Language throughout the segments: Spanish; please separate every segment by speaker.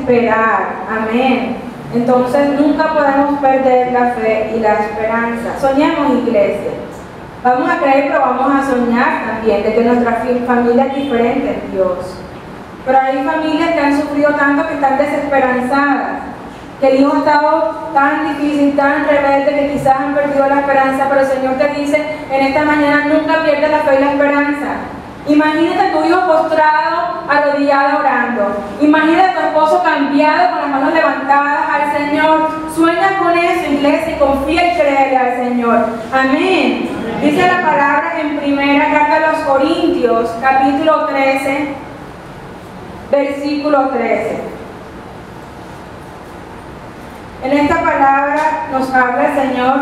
Speaker 1: esperar. Amén. Entonces nunca podemos perder la fe y la esperanza. Soñemos, iglesia. Vamos a creer, pero vamos a soñar también de que nuestra familia es diferente en Dios. Pero hay familias que han sufrido tanto que están desesperanzadas, que el hijo ha estado tan difícil, tan rebelde, que quizás han perdido la esperanza, pero el Señor te dice en esta mañana, nunca pierdas la fe y la esperanza. Imagínate a tu hijo postrado, arrodillado, orando. Imagínate a tu esposo cambiado, con las manos levantadas al Señor. Sueña con eso, iglesia, y confía y créele al Señor. Amén. Dice la palabra en primera carta a los Corintios, capítulo 13, versículo 13. En esta palabra nos habla el Señor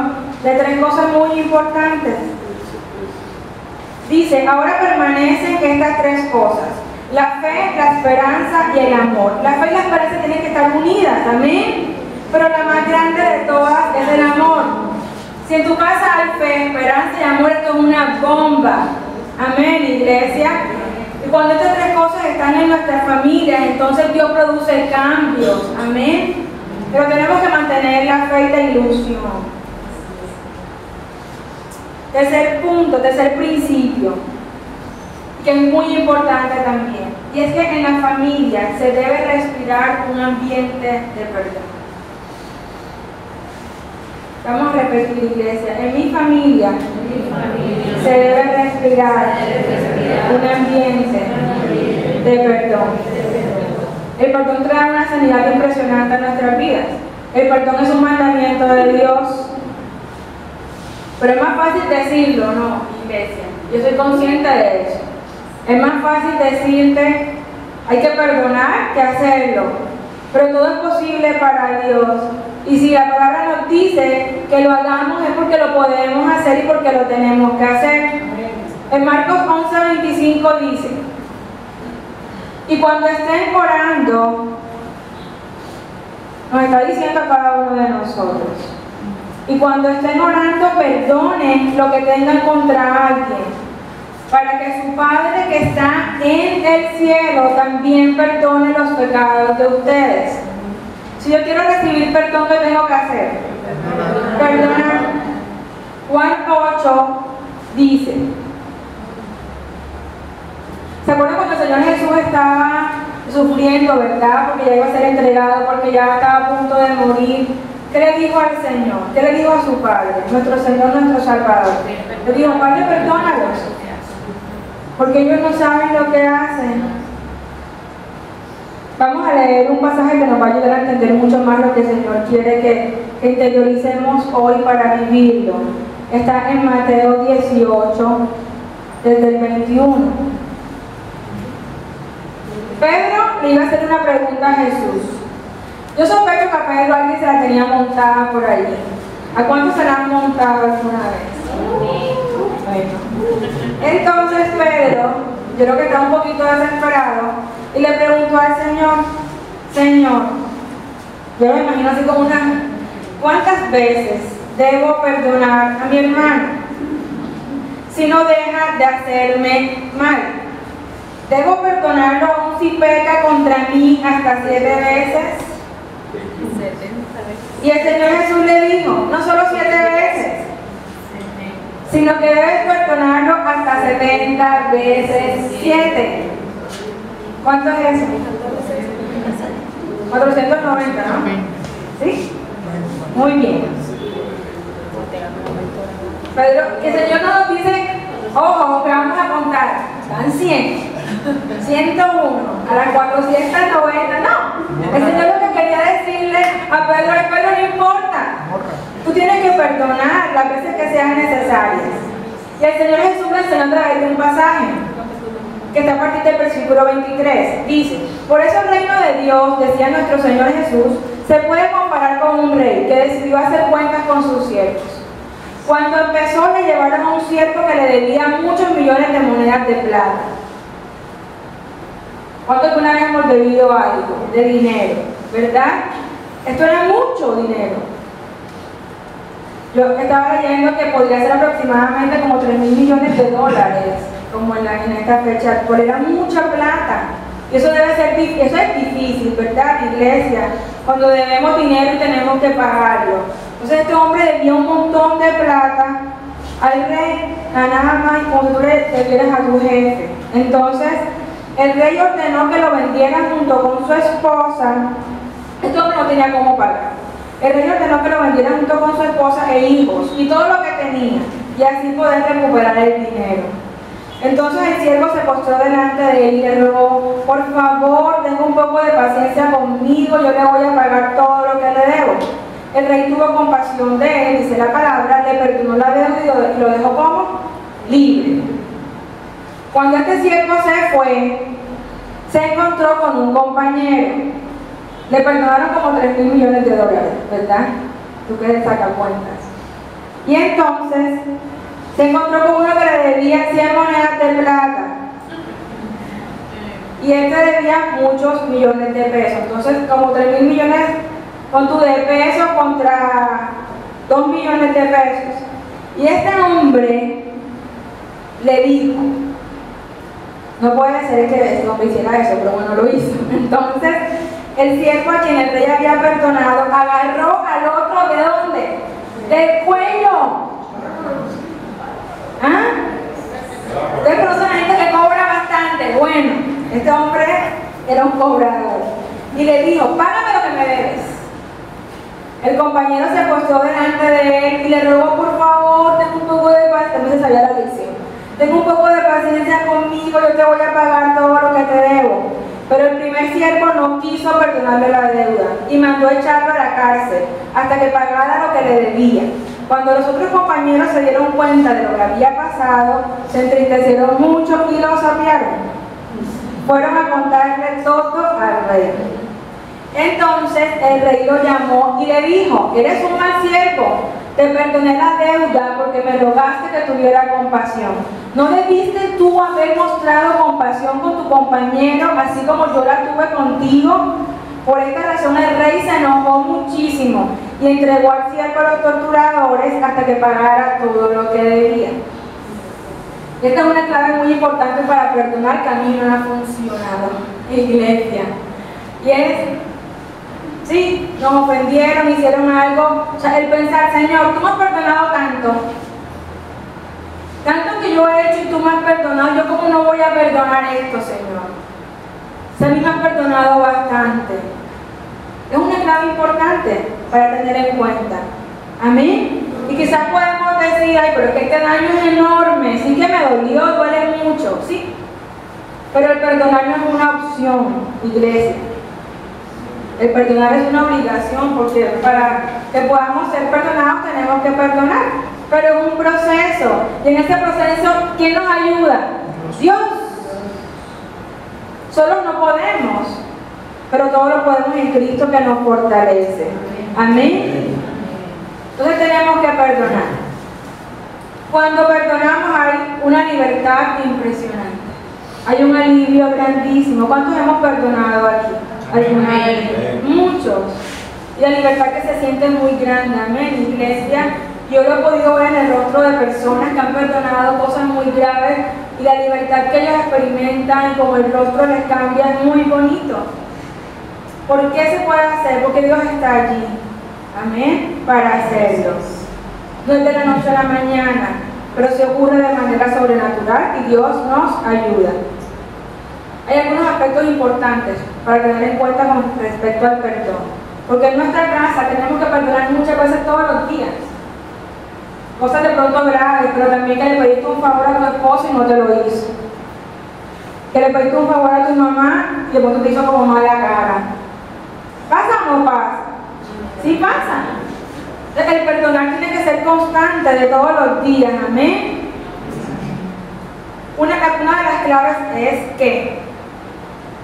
Speaker 1: de tres cosas muy importantes. Dice, ahora permanecen estas tres cosas: la fe, la esperanza y el amor. La fe y la esperanza tienen que estar unidas, amén. Pero la más grande de todas es el amor. Si en tu casa hay fe, esperanza y amor, esto es una bomba. Amén, iglesia. Y cuando estas tres cosas están en nuestras familias, entonces Dios produce cambios, amén. Pero tenemos que mantener la fe y la ilusión. Tercer punto, tercer principio, que es muy importante también, y es que en la familia se debe respirar un ambiente de perdón. Vamos a repetir, iglesia, en mi familia se debe respirar un ambiente de perdón. El perdón trae una sanidad impresionante a nuestras vidas. El perdón es un mandamiento de Dios. Pero es más fácil decirlo, ¿no, iglesia? Yo soy consciente de eso. Es más fácil decirte, hay que perdonar, que hacerlo. Pero todo es posible para Dios. Y si la palabra nos dice que lo hagamos es porque lo podemos hacer y porque lo tenemos que hacer. En Marcos 11:25 dice, y cuando estén orando, nos está diciendo a cada uno de nosotros, y cuando estén orando, perdonen lo que tengan contra alguien, para que su Padre que está en el cielo también perdone los pecados de ustedes. Si yo quiero recibir perdón, ¿qué tengo que hacer? Perdonar. Juan 8 dice, ¿se acuerdan cuando el Señor Jesús estaba sufriendo, verdad? Porque ya iba a ser entregado, porque ya estaba a punto de morir. ¿Qué le dijo al Señor? ¿Qué le dijo a su Padre? Nuestro Señor, nuestro Salvador. Le dijo, Padre, perdónalos, porque ellos no saben lo que hacen. Vamos a leer un pasaje que nos va a ayudar a entender mucho más lo que el Señor quiere que interioricemos hoy para vivirlo. Está en Mateo 18, desde el 21. Pedro le iba a hacer una pregunta a Jesús. Yo sospecho que a Pedro alguien se la tenía montada por ahí. ¿A cuántos se la han montado alguna vez? Bueno. Entonces Pedro, yo creo que está un poquito desesperado, y le preguntó al Señor, Señor, yo me imagino así como ¿cuántas veces debo perdonar a mi hermano si no deja de hacerme mal? ¿Debo perdonarlo aún si peca contra mí hasta 7 veces? Y el Señor Jesús le dijo, no solo 7 veces, sino que debes perdonarlo hasta 70 veces 7. ¿Cuánto es eso? 490, ¿no? ¿Sí? Muy bien. Pedro, el Señor no nos dice, ojo, que vamos a contar, dan 100, 101, a las 490, no. El Señor lo que quería decirle a Pedro es, Pedro, no importa, tú tienes que perdonar las veces que sean necesarias. Y el Señor Jesús le enseñó a través de un pasaje que está a partir del versículo 23. Dice, por eso el reino de Dios, decía nuestro Señor Jesús, se puede comparar con un rey que decidió hacer cuentas con sus siervos. Cuando empezó, le llevaron a un siervo que le debía muchos millones de monedas de plata. ¿Cuánto alguna vez hemos debido algo de dinero? ¿Verdad? Esto era mucho dinero. Yo estaba leyendo que podría ser aproximadamente como $3.000 millones, como en esta fecha actual. Era mucha plata. Y eso es difícil, ¿verdad, iglesia? Cuando debemos dinero y tenemos que pagarlo. Entonces este hombre debía un montón de plata al rey, nada más como tú le debieras a tu jefe. Entonces el rey ordenó que lo vendieran junto con su esposa. Este hombre no tenía cómo pagar. El rey ordenó que lo vendieran junto con su esposa e hijos y todo lo que tenía, y así poder recuperar el dinero. Entonces el siervo se postró delante de él y le rogó: por favor, tenga un poco de paciencia conmigo, yo le voy a pagar todo lo que le debo. El rey tuvo compasión de él, dice la palabra, le perdonó la deuda y lo dejó como libre. Cuando este siervo se fue, se encontró con un compañero. Le perdonaron como 3.000 millones de dólares, ¿verdad? Tú que sacas cuentas. Y entonces se encontró con uno que le debía 100 monedas de plata. Y él te debía muchos millones de pesos. Entonces, como 3.000 millones con tu de pesos contra 2 millones de pesos. Y este hombre le dijo: no puede ser que este hombre hiciera eso, pero bueno, lo hizo. Entonces, el siervo a quien el rey había perdonado agarró al otro, ¿de dónde? Del cuello. ¿Ah? Ustedes conocen a gente que cobra bastante. Bueno, este hombre era un cobrador. Y le dijo: págame lo que me debes. El compañero se acostó delante de él y le rogó: por favor, ten un poco de paciencia. También se sabía la lección. Ten un poco de paciencia conmigo, yo te voy a pagar todo lo que te debo. Pero el primer siervo no quiso perdonarle la deuda y mandó echarlo a la cárcel hasta que pagara lo que le debía. Cuando los otros compañeros se dieron cuenta de lo que había pasado, se entristecieron mucho y lo sapearon. Fueron a contarle todo al rey. Entonces el rey lo llamó y le dijo: eres un mal siervo, te perdoné la deuda porque me rogaste que tuviera compasión. ¿No debiste tú haber mostrado compasión con tu compañero, así como yo la tuve contigo? Por esta razón el rey se enojó muchísimo y entregó al siervo a los torturadores hasta que pagara todo lo que debía. Esta es una clave muy importante para perdonar, que a mí no ha funcionado, iglesia. Y es: sí, nos ofendieron, hicieron algo. O sea, el pensar: Señor, tú me has perdonado tanto que yo he hecho y tú me has perdonado, ¿yo cómo no voy a perdonar esto, Señor? Si a mí me has perdonado bastante. Es una clave importante para tener en cuenta. Amén. Y quizás podemos decir: ay, pero es que este daño es enorme, sí que me dolió, duele mucho, sí. Pero el perdonar no es una opción, iglesia. El perdonar es una obligación, porque para que podamos ser perdonados tenemos que perdonar. Pero es un proceso. Y en este proceso, ¿quién nos ayuda? Dios. Solos no podemos, pero todo lo podemos en Cristo que nos fortalece. Amén. Entonces tenemos que perdonar. Cuando perdonamos hay una libertad impresionante. Hay un alivio grandísimo. ¿Cuántos hemos perdonado aquí? ¿Alguna vez? Muchos. Y la libertad que se siente muy grande. Amén, iglesia. Yo lo he podido ver en el rostro de personas que han perdonado cosas muy graves, y la libertad que ellos experimentan y como el rostro les cambia es muy bonito. ¿Por qué se puede hacer? Porque Dios está allí. Amén. Para hacerlo. No es de la noche a la mañana, pero se ocurre de manera sobrenatural y Dios nos ayuda. Hay algunos aspectos importantes para tener en cuenta con respecto al perdón. Porque en nuestra casa tenemos que perdonar muchas veces todos los días. Cosas de pronto graves, pero también que le pediste un favor a tu esposo y no te lo hizo. Que le pediste un favor a tu mamá y de pronto te hizo como mala cara. ¿Pasa o no pasa? Sí pasa. El perdonar tiene que ser constante de todos los días. Amén. Una de las claves es que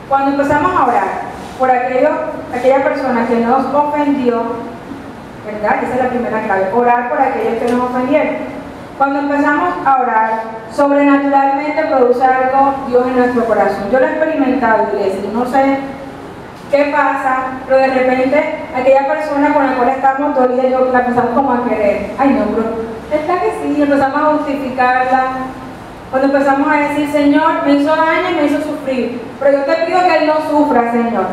Speaker 1: cuando empezamos a orar por aquella persona que nos ofendió, ¿verdad? Esa es la primera clave, orar por aquellos que nos ofendieron. Cuando empezamos a orar, sobrenaturalmente produce algo Dios en nuestro corazón. Yo lo he experimentado, iglesia, no sé qué pasa, pero de repente aquella persona con la cual estamos dolidos, la empezamos como a querer. Ay no, pero está que sí, empezamos a justificarla. Cuando empezamos a decir, Señor, me hizo daño y me hizo sufrir, pero yo te pido que él no sufra, Señor.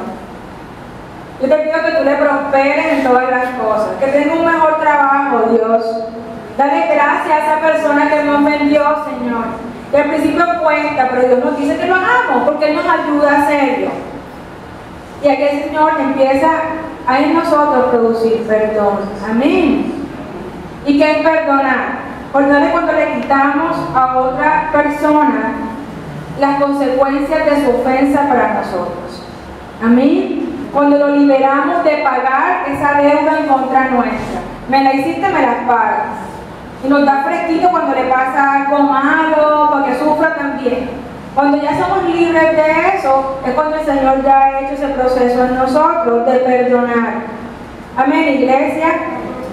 Speaker 1: Yo te pido que tú le prosperes en todas las cosas, que tenga un mejor trabajo, Dios. Dale gracias a esa persona que me ofendió, Señor. Y al principio cuesta, pero Dios nos dice que lo hagamos, porque Él nos ayuda a hacerlo. Y aquí el Señor empieza a en nosotros producir perdón. Amén. ¿Y qué es perdonar? Perdonar es cuando le quitamos a otra persona las consecuencias de su ofensa para nosotros. Amén. Cuando lo liberamos de pagar esa deuda en contra nuestra. Me la hiciste, me la pagas. Y nos da fresquito cuando le pasa algo malo, para que sufra también. Cuando ya somos libres de eso, es cuando el Señor ya ha hecho ese proceso en nosotros de perdonar. Amén, iglesia.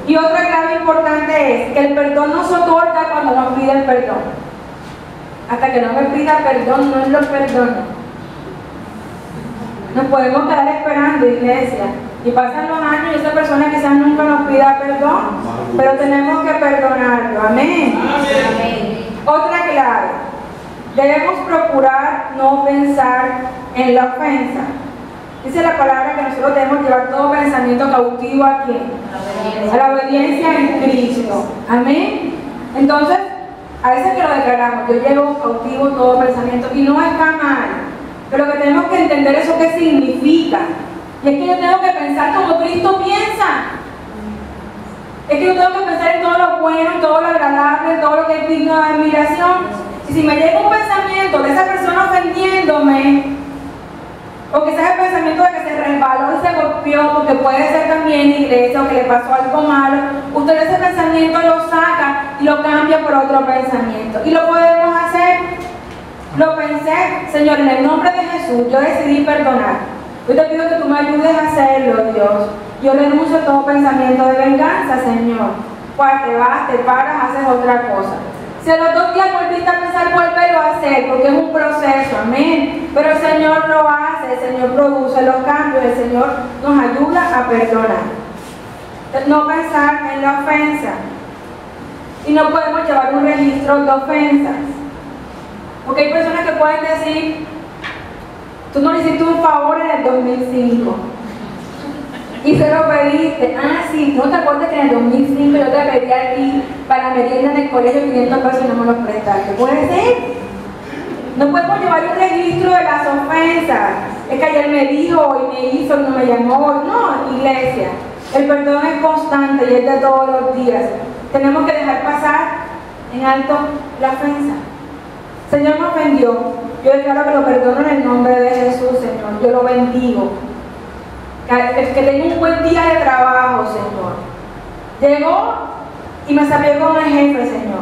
Speaker 1: Y otra clave importante es que el perdón no se otorga cuando nos pide el perdón. Hasta que no me pida perdón, no lo perdono. Nos podemos quedar esperando, iglesia. Y pasan los años y esa persona quizás nunca nos pida perdón, pero tenemos que perdonarlo. Amén. Amén. Otra clave. Debemos procurar no pensar en la ofensa. Dice la palabra que nosotros debemos llevar todo pensamiento cautivo ¿a quién? A la obediencia en Cristo. Amén. Entonces, a veces que lo declaramos, yo llevo cautivo todo pensamiento y no está mal. Pero lo que tenemos que entender eso qué significa. Y es que yo tengo que pensar como Cristo piensa. Es que yo tengo que pensar en todo lo bueno, en todo lo agradable, en todo lo que es digno de admiración. Y si me llega un pensamiento de esa persona ofendiéndome, o que sea el pensamiento de que se resbaló y se golpeó, porque puede ser también iglesia, o que le pasó algo malo, usted ese pensamiento lo saca y lo cambia por otro pensamiento. Y lo podemos hacer. Lo pensé, Señor, en el nombre de Jesús, yo decidí perdonar. Yo te pido que tú me ayudes a hacerlo, Dios. Yo renuncio a todo pensamiento de venganza, Señor. Pues te vas, te paras, haces otra cosa. Si a los 2 días volviste a pensar, vuélvelo a hacer, porque es un proceso, amén. Pero el Señor lo hace, el Señor produce los cambios, el Señor nos ayuda a perdonar. No pensar en la ofensa. Y no podemos llevar un registro de ofensas. Porque hay personas que pueden decir, tú no le hiciste un favor en el 2005 y se lo pediste. Ah, sí, ¿no te acuerdas que en el 2005 yo te pedí a ti para la merienda en el colegio 500 pesos y no me los prestaste? ¿Puede ser? No podemos llevar un registro de las ofensas. Es que ayer me dijo y me hizo y no me llamó. No, iglesia. El perdón es constante y es de todos los días. Tenemos que dejar pasar en alto la ofensa. Señor me ofendió, yo declaro que lo perdono en el nombre de Jesús, Señor. Yo lo bendigo. Que tenga un buen día de trabajo, Señor. Llegó y me salió con el jefe, Señor.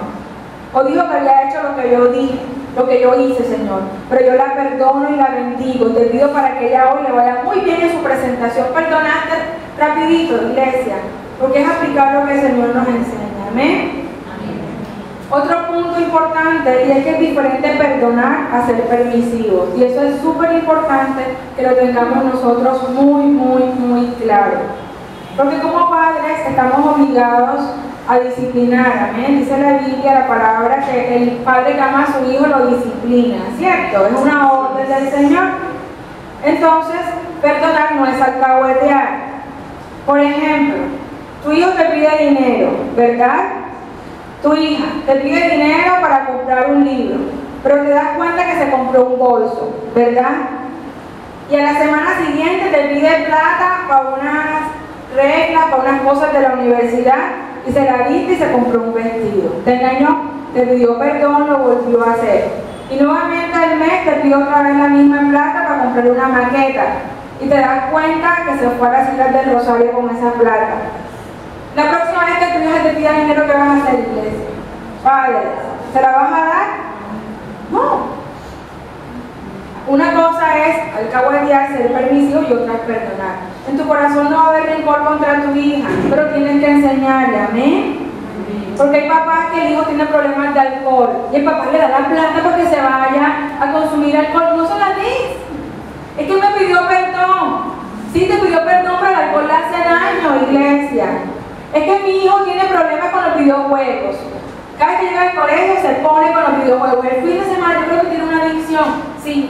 Speaker 1: O dijo que había hecho lo que yo dije, lo que yo hice, Señor. Pero yo la perdono y la bendigo. Te pido para que ella hoy le vaya muy bien en su presentación. Perdonaste rapidito, iglesia, porque es aplicar lo que el Señor nos enseña. Amén. Otro punto importante, y es que es diferente perdonar a ser permisivos. Y eso es súper importante que lo tengamos nosotros muy claro. Porque como padres estamos obligados a disciplinar, amén. Dice la Biblia, la palabra, que el padre que ama a su hijo lo disciplina, ¿cierto? Es una orden del Señor. Entonces, perdonar no es alcahuetear. Por ejemplo, tu hijo te pide dinero, ¿verdad? Tu hija te pide dinero para comprar un libro, pero te das cuenta que se compró un bolso, ¿verdad? Y a la semana siguiente te pide plata para unas reglas, para unas cosas de la universidad, y se la diste y se compró un vestido. Te engañó, te pidió perdón, lo volvió a hacer. Y nuevamente al mes te pidió otra vez la misma plata para comprar una maqueta. Y te das cuenta que se fue a las Islas del Rosario con esa plata. La próxima vez que tu hija te pida dinero, ¿qué vas a hacer, iglesia? Padre, ¿se la vas a dar? No. Una cosa es alcahuetear, ser permisivo, y otra es perdonar. En tu corazón no va a haber rencor contra tu hija, pero tienes que enseñarle, amén. Porque hay papás que el hijo tiene problemas de alcohol y el papá le da la plata para que se vaya a consumir alcohol. No se la des. Es que me pidió perdón. Sí, te pidió perdón, pero el alcohol le hace daño, iglesia. Es que mi hijo tiene problemas con los videojuegos. Cada vez que llega al colegio se pone con los videojuegos. El fin Sí.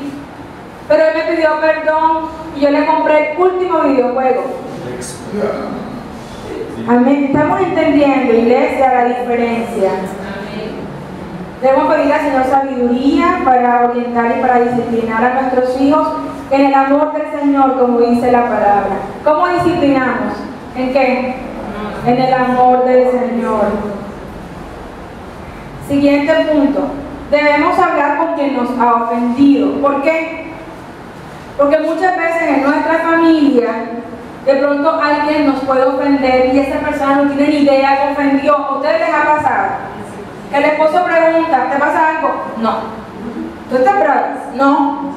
Speaker 1: Pero él me pidió perdón y yo le compré el último videojuego. Amén. Estamos entendiendo, iglesia, la diferencia. Debemos pedir al Señor sabiduría para orientar y para disciplinar a nuestros hijos en el amor del Señor, como dice la palabra. ¿Cómo disciplinamos? ¿En qué? En el amor del Señor. Siguiente punto. Debemos hablar con quien nos ha ofendido. ¿Por qué? Porque muchas veces en nuestra familia, de pronto alguien nos puede ofender y esa persona no tiene ni idea que ofendió. ¿A ustedes les ha pasado? Que el esposo pregunta, ¿te pasa algo? No. ¿Tú estás bravo? No.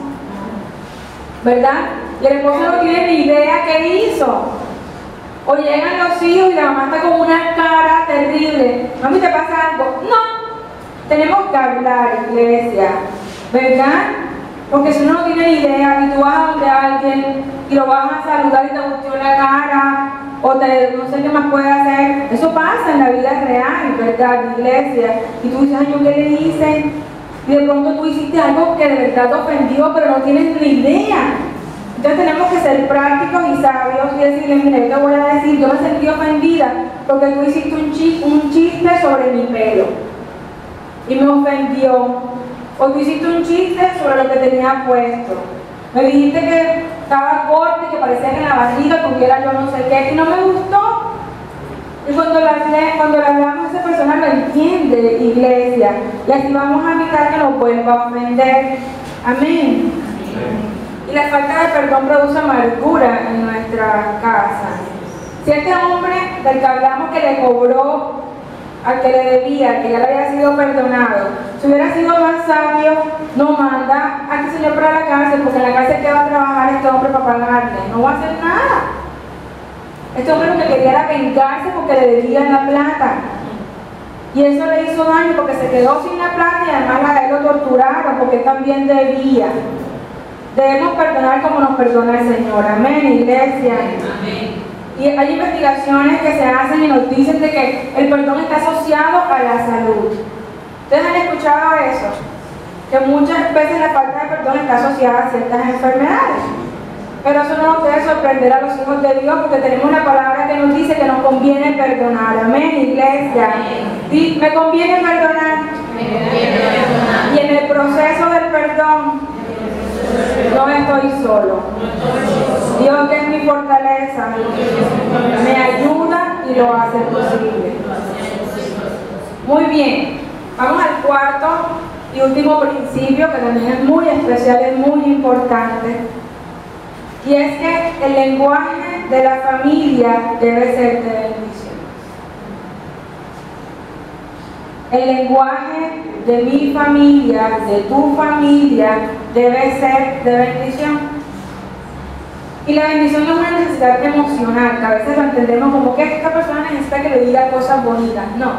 Speaker 1: ¿Verdad? Y el esposo no tiene ni idea qué hizo. O llegan los hijos y la mamá está con una cara terrible. Mami, ¿te pasa algo? No. Tenemos que hablar, iglesia. ¿Verdad? Porque si uno no tiene ni idea y tú vas a donde alguien y lo vas a saludar y te gustó la cara o no sé qué más puede hacer, eso pasa en la vida real, ¿verdad? Iglesia. Y tú dices, ay, ¿yo qué le hice? Y de pronto tú hiciste algo que de verdad te ofendió, pero no tienes ni idea. Entonces tenemos que ser prácticos y sabios y decirle, mira, yo te voy a decir, yo me sentí ofendida porque tú hiciste un chiste sobre mi pelo y me ofendió. O tú hiciste un chiste sobre lo que tenía puesto. Me dijiste que estaba corto y que parecía que en la barriga tuviera yo no sé qué y no me gustó. Y cuando la hablamos, esa persona lo entiende, iglesia. Y así vamos a evitar que nos vuelva a ofender. Amén. Y la falta de perdón produce amargura en nuestra casa. Si este hombre del que hablamos que le cobró al que le debía, que ya le había sido perdonado, si hubiera sido más sabio, no manda a este señor para la cárcel, porque en la cárcel que va a trabajar este hombre para pagarle, no va a hacer nada. Este hombre lo que quería era vengarse porque le debían la plata. Y eso le hizo daño porque se quedó sin la plata y además a él lo torturaron porque él también debía. Debemos perdonar como nos perdona el Señor. Amén, iglesia. Amén. Y hay investigaciones que se hacen y nos dicen de que el perdón está asociado a la salud. ¿Ustedes han escuchado eso? Que muchas veces la falta de perdón está asociada a ciertas enfermedades. Pero eso no nos debe sorprender a los hijos de Dios porque tenemos una palabra que nos dice que nos conviene perdonar. Amén, iglesia. Y me conviene perdonar. Y en el proceso del perdón no estoy solo. Dios, que es mi fortaleza, me ayuda y lo hace posible. Muy bien, vamos al cuarto y último principio que también es muy especial, es muy importante. Y es que el lenguaje de la familia debe ser de bendición. El lenguaje de mi familia, de tu familia, debe ser de bendición. Y la bendición no es una necesidad emocional, que a veces lo entendemos como que esta persona necesita que le diga cosas bonitas. No,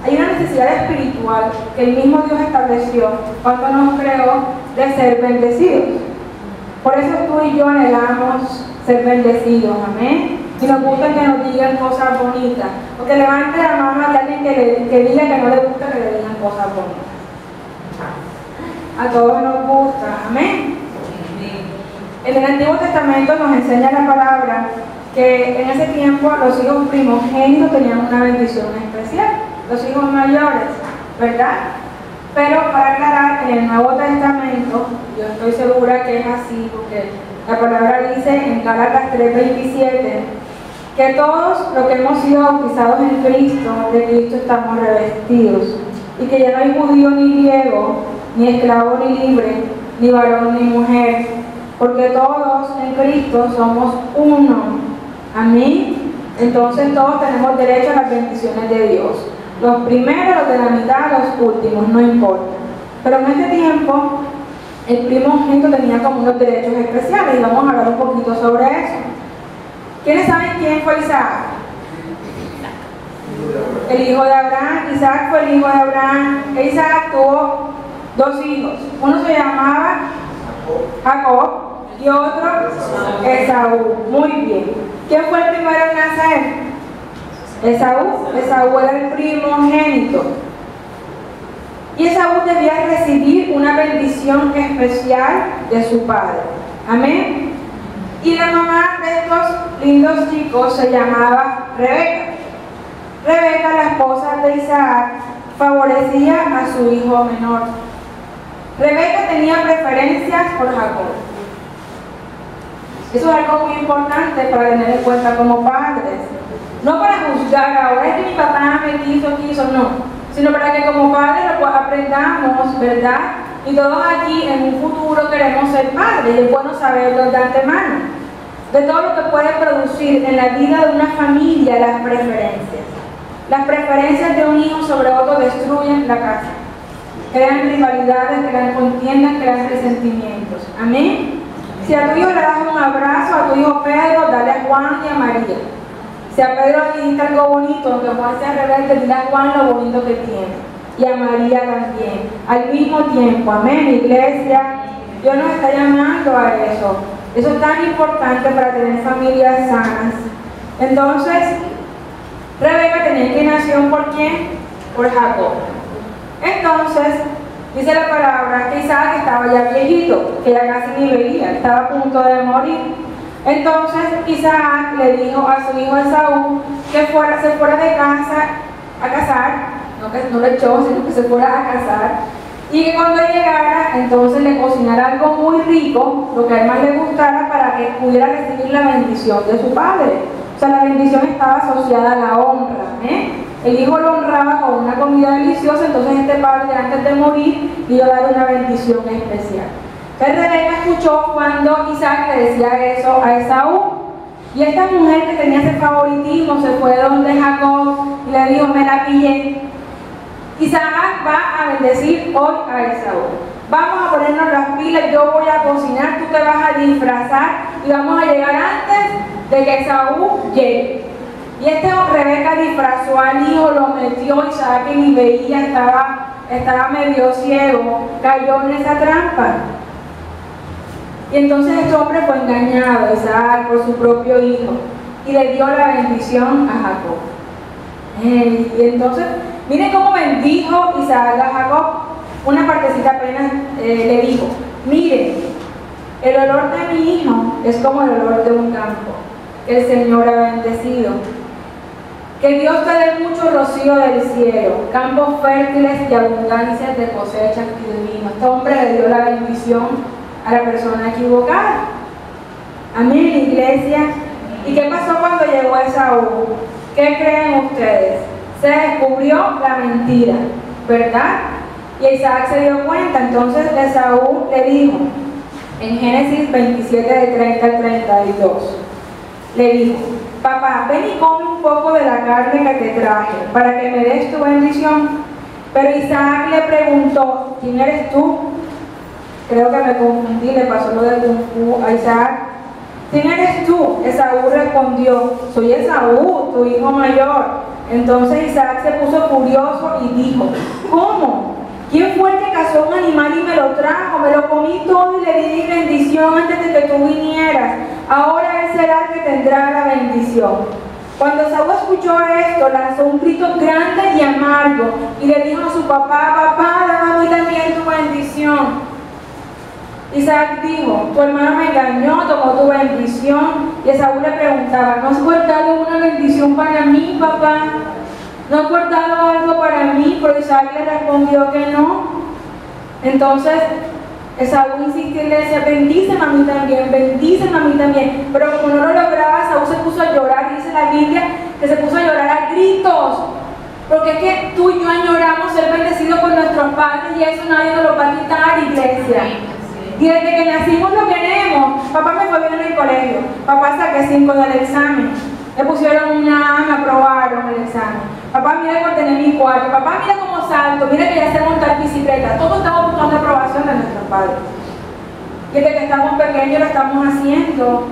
Speaker 1: hay una necesidad espiritual que el mismo Dios estableció cuando nos creó de ser bendecidos. Por eso tú y yo anhelamos ser bendecidos, amén. Y nos gusta que nos digan cosas bonitas. Porque levante la mano a alguien que diga que no le gusta que le digan cosas bonitas. A todos nos gusta, amén. En el Antiguo Testamento nos enseña la palabra que en ese tiempo los hijos primogénitos tenían una bendición especial, los hijos mayores, ¿verdad? Pero para aclarar, en el Nuevo Testamento, yo estoy segura que es así, porque la palabra dice en Gálatas 3:27 que todos los que hemos sido bautizados en Cristo, de Cristo estamos revestidos, y que ya no hay judío ni griego, ni esclavo ni libre, ni varón ni mujer, porque todos en Cristo somos uno. Amén. Entonces todos tenemos derecho a las bendiciones de Dios. Los primeros, los de la mitad, los últimos, no importa. Pero en este tiempo, el primogénito tenía como unos derechos especiales y vamos a hablar un poquito sobre eso. ¿Quiénes saben quién fue Isaac? El hijo de Abraham. Isaac fue el hijo de Abraham. Isaac tuvo dos hijos. Uno se llamaba Jacob y otro Esaú. Muy bien. ¿Quién fue el primero en nacer? Esaú. Esaú era el primogénito. y Esaú debía recibir una bendición especial de su padre. Amén. Y la mamá de estos lindos chicos se llamaba Rebeca. Rebeca, la esposa de Isaac, favorecía a su hijo menor. Rebeca tenía preferencias por Jacob. Eso es algo muy importante para tener en cuenta como padres. No para juzgar, ahora es que mi papá me quiso, no, sino para que como padres aprendamos, ¿verdad? Y todos aquí en un futuro queremos ser padres, y es bueno saberlo de antemano. De todo lo que puede producir en la vida de una familia las preferencias. Las preferencias de un hijo sobre otro destruyen la casa. Crean rivalidades, crean contiendas, crean resentimientos. Amén. Si a tu hijo le das un abrazo, a tu hijo Pedro, dale a Juan y a María. Si a Pedro le dijiste algo bonito, aunque Juan sea rebelde, dile a Juan lo bonito que tiene. Y a María también. Al mismo tiempo. Amén, iglesia. Dios nos está llamando a eso. Eso es tan importante para tener familias sanas. Entonces, Rebeca tenía inclinación ¿por quién? Por Jacob. Entonces, dice la palabra que Isaac estaba ya viejito, que ya casi ni veía, estaba a punto de morir. Entonces Isaac le dijo a su hijo Esaú que se fuera de casa a cazar, no lo echó, sino que se fuera a cazar, y que cuando llegara, entonces le cocinara algo muy rico, lo que a él más le gustara, para que pudiera recibir la bendición de su padre. O sea, la bendición estaba asociada a la honra. El hijo lo honraba con una comida deliciosa, entonces este padre, antes de morir, iba a dar una bendición especial. Entonces Rebeca escuchó cuando Isaac le decía eso a Esaú, y esta mujer que tenía ese favoritismo se fue donde Jacob y le dijo: me la pillé. Isaac va a bendecir hoy a Esaú. Vamos a ponernos las pilas, yo voy a cocinar, tú te vas a disfrazar y vamos a llegar antes de que Esaú llegue. Y Rebeca disfrazó al hijo, lo metió, Isaac que ni veía, estaba medio ciego, cayó en esa trampa. Y entonces este hombre fue engañado, Isaac, por su propio hijo, y le dio la bendición a Jacob. Y entonces, miren cómo bendijo Isaac a Jacob. Una partecita apenas le dijo: miren, el olor de mi hijo es como el olor de un campo que el Señor ha bendecido. Que Dios te dé mucho rocío del cielo, campos fértiles y abundancias de cosechas y de vino. Este hombre le dio la bendición a la persona equivocada. Amén, iglesia. ¿Y qué pasó cuando llegó Esaú? ¿Qué creen ustedes? Se descubrió la mentira, ¿verdad? Y Isaac se dio cuenta. Entonces Esaú le dijo, en Génesis 27, de 30 al 32, le dijo: papá, ven y come un poco de la carne que te traje, para que me des tu bendición. Pero Isaac le preguntó: ¿quién eres tú? Creo que me confundí, le pasó lo de Kung Fu a Isaac. ¿Quién eres tú? Esaú respondió: soy Esaú, tu hijo mayor. Entonces Isaac se puso furioso y dijo: ¿cómo? ¿Quién fue el que cazó un animal y me lo trajo? Me lo comí todo y le di bendición antes de que tú vinieras. Ahora él será el que tendrá la bendición. Cuando Esaú escuchó esto, lanzó un grito grande y amargo y le dijo a su papá: papá, dame a mí también tu bendición. Isaac dijo: tu hermano me engañó, tomó tu bendición. Y Esaú le preguntaba: ¿no has guardado una bendición para mí, papá? ¿No has guardado algo para mí? Pero Isaac le respondió que no. Entonces Esaú insistía y le decía: bendíceme a mí también, bendíceme a mí también. Pero como no lo lograba, Esaú se puso a llorar. Dice la Biblia que se puso a llorar a gritos. Porque es que tú y yo añoramos ser bendecidos por nuestros padres, y eso nadie nos lo va a quitar, iglesia. Y desde que nacimos lo queremos. Papá me fue bien en el colegio, papá saqué 5 del examen, me pusieron una A, me aprobaron el examen. Papá, mira cómo tener mi cuarto, papá, mira cómo salto, mira que ya sé montar bicicleta. Todos estamos buscando aprobación de nuestros padres. Y desde que estamos pequeños lo estamos haciendo.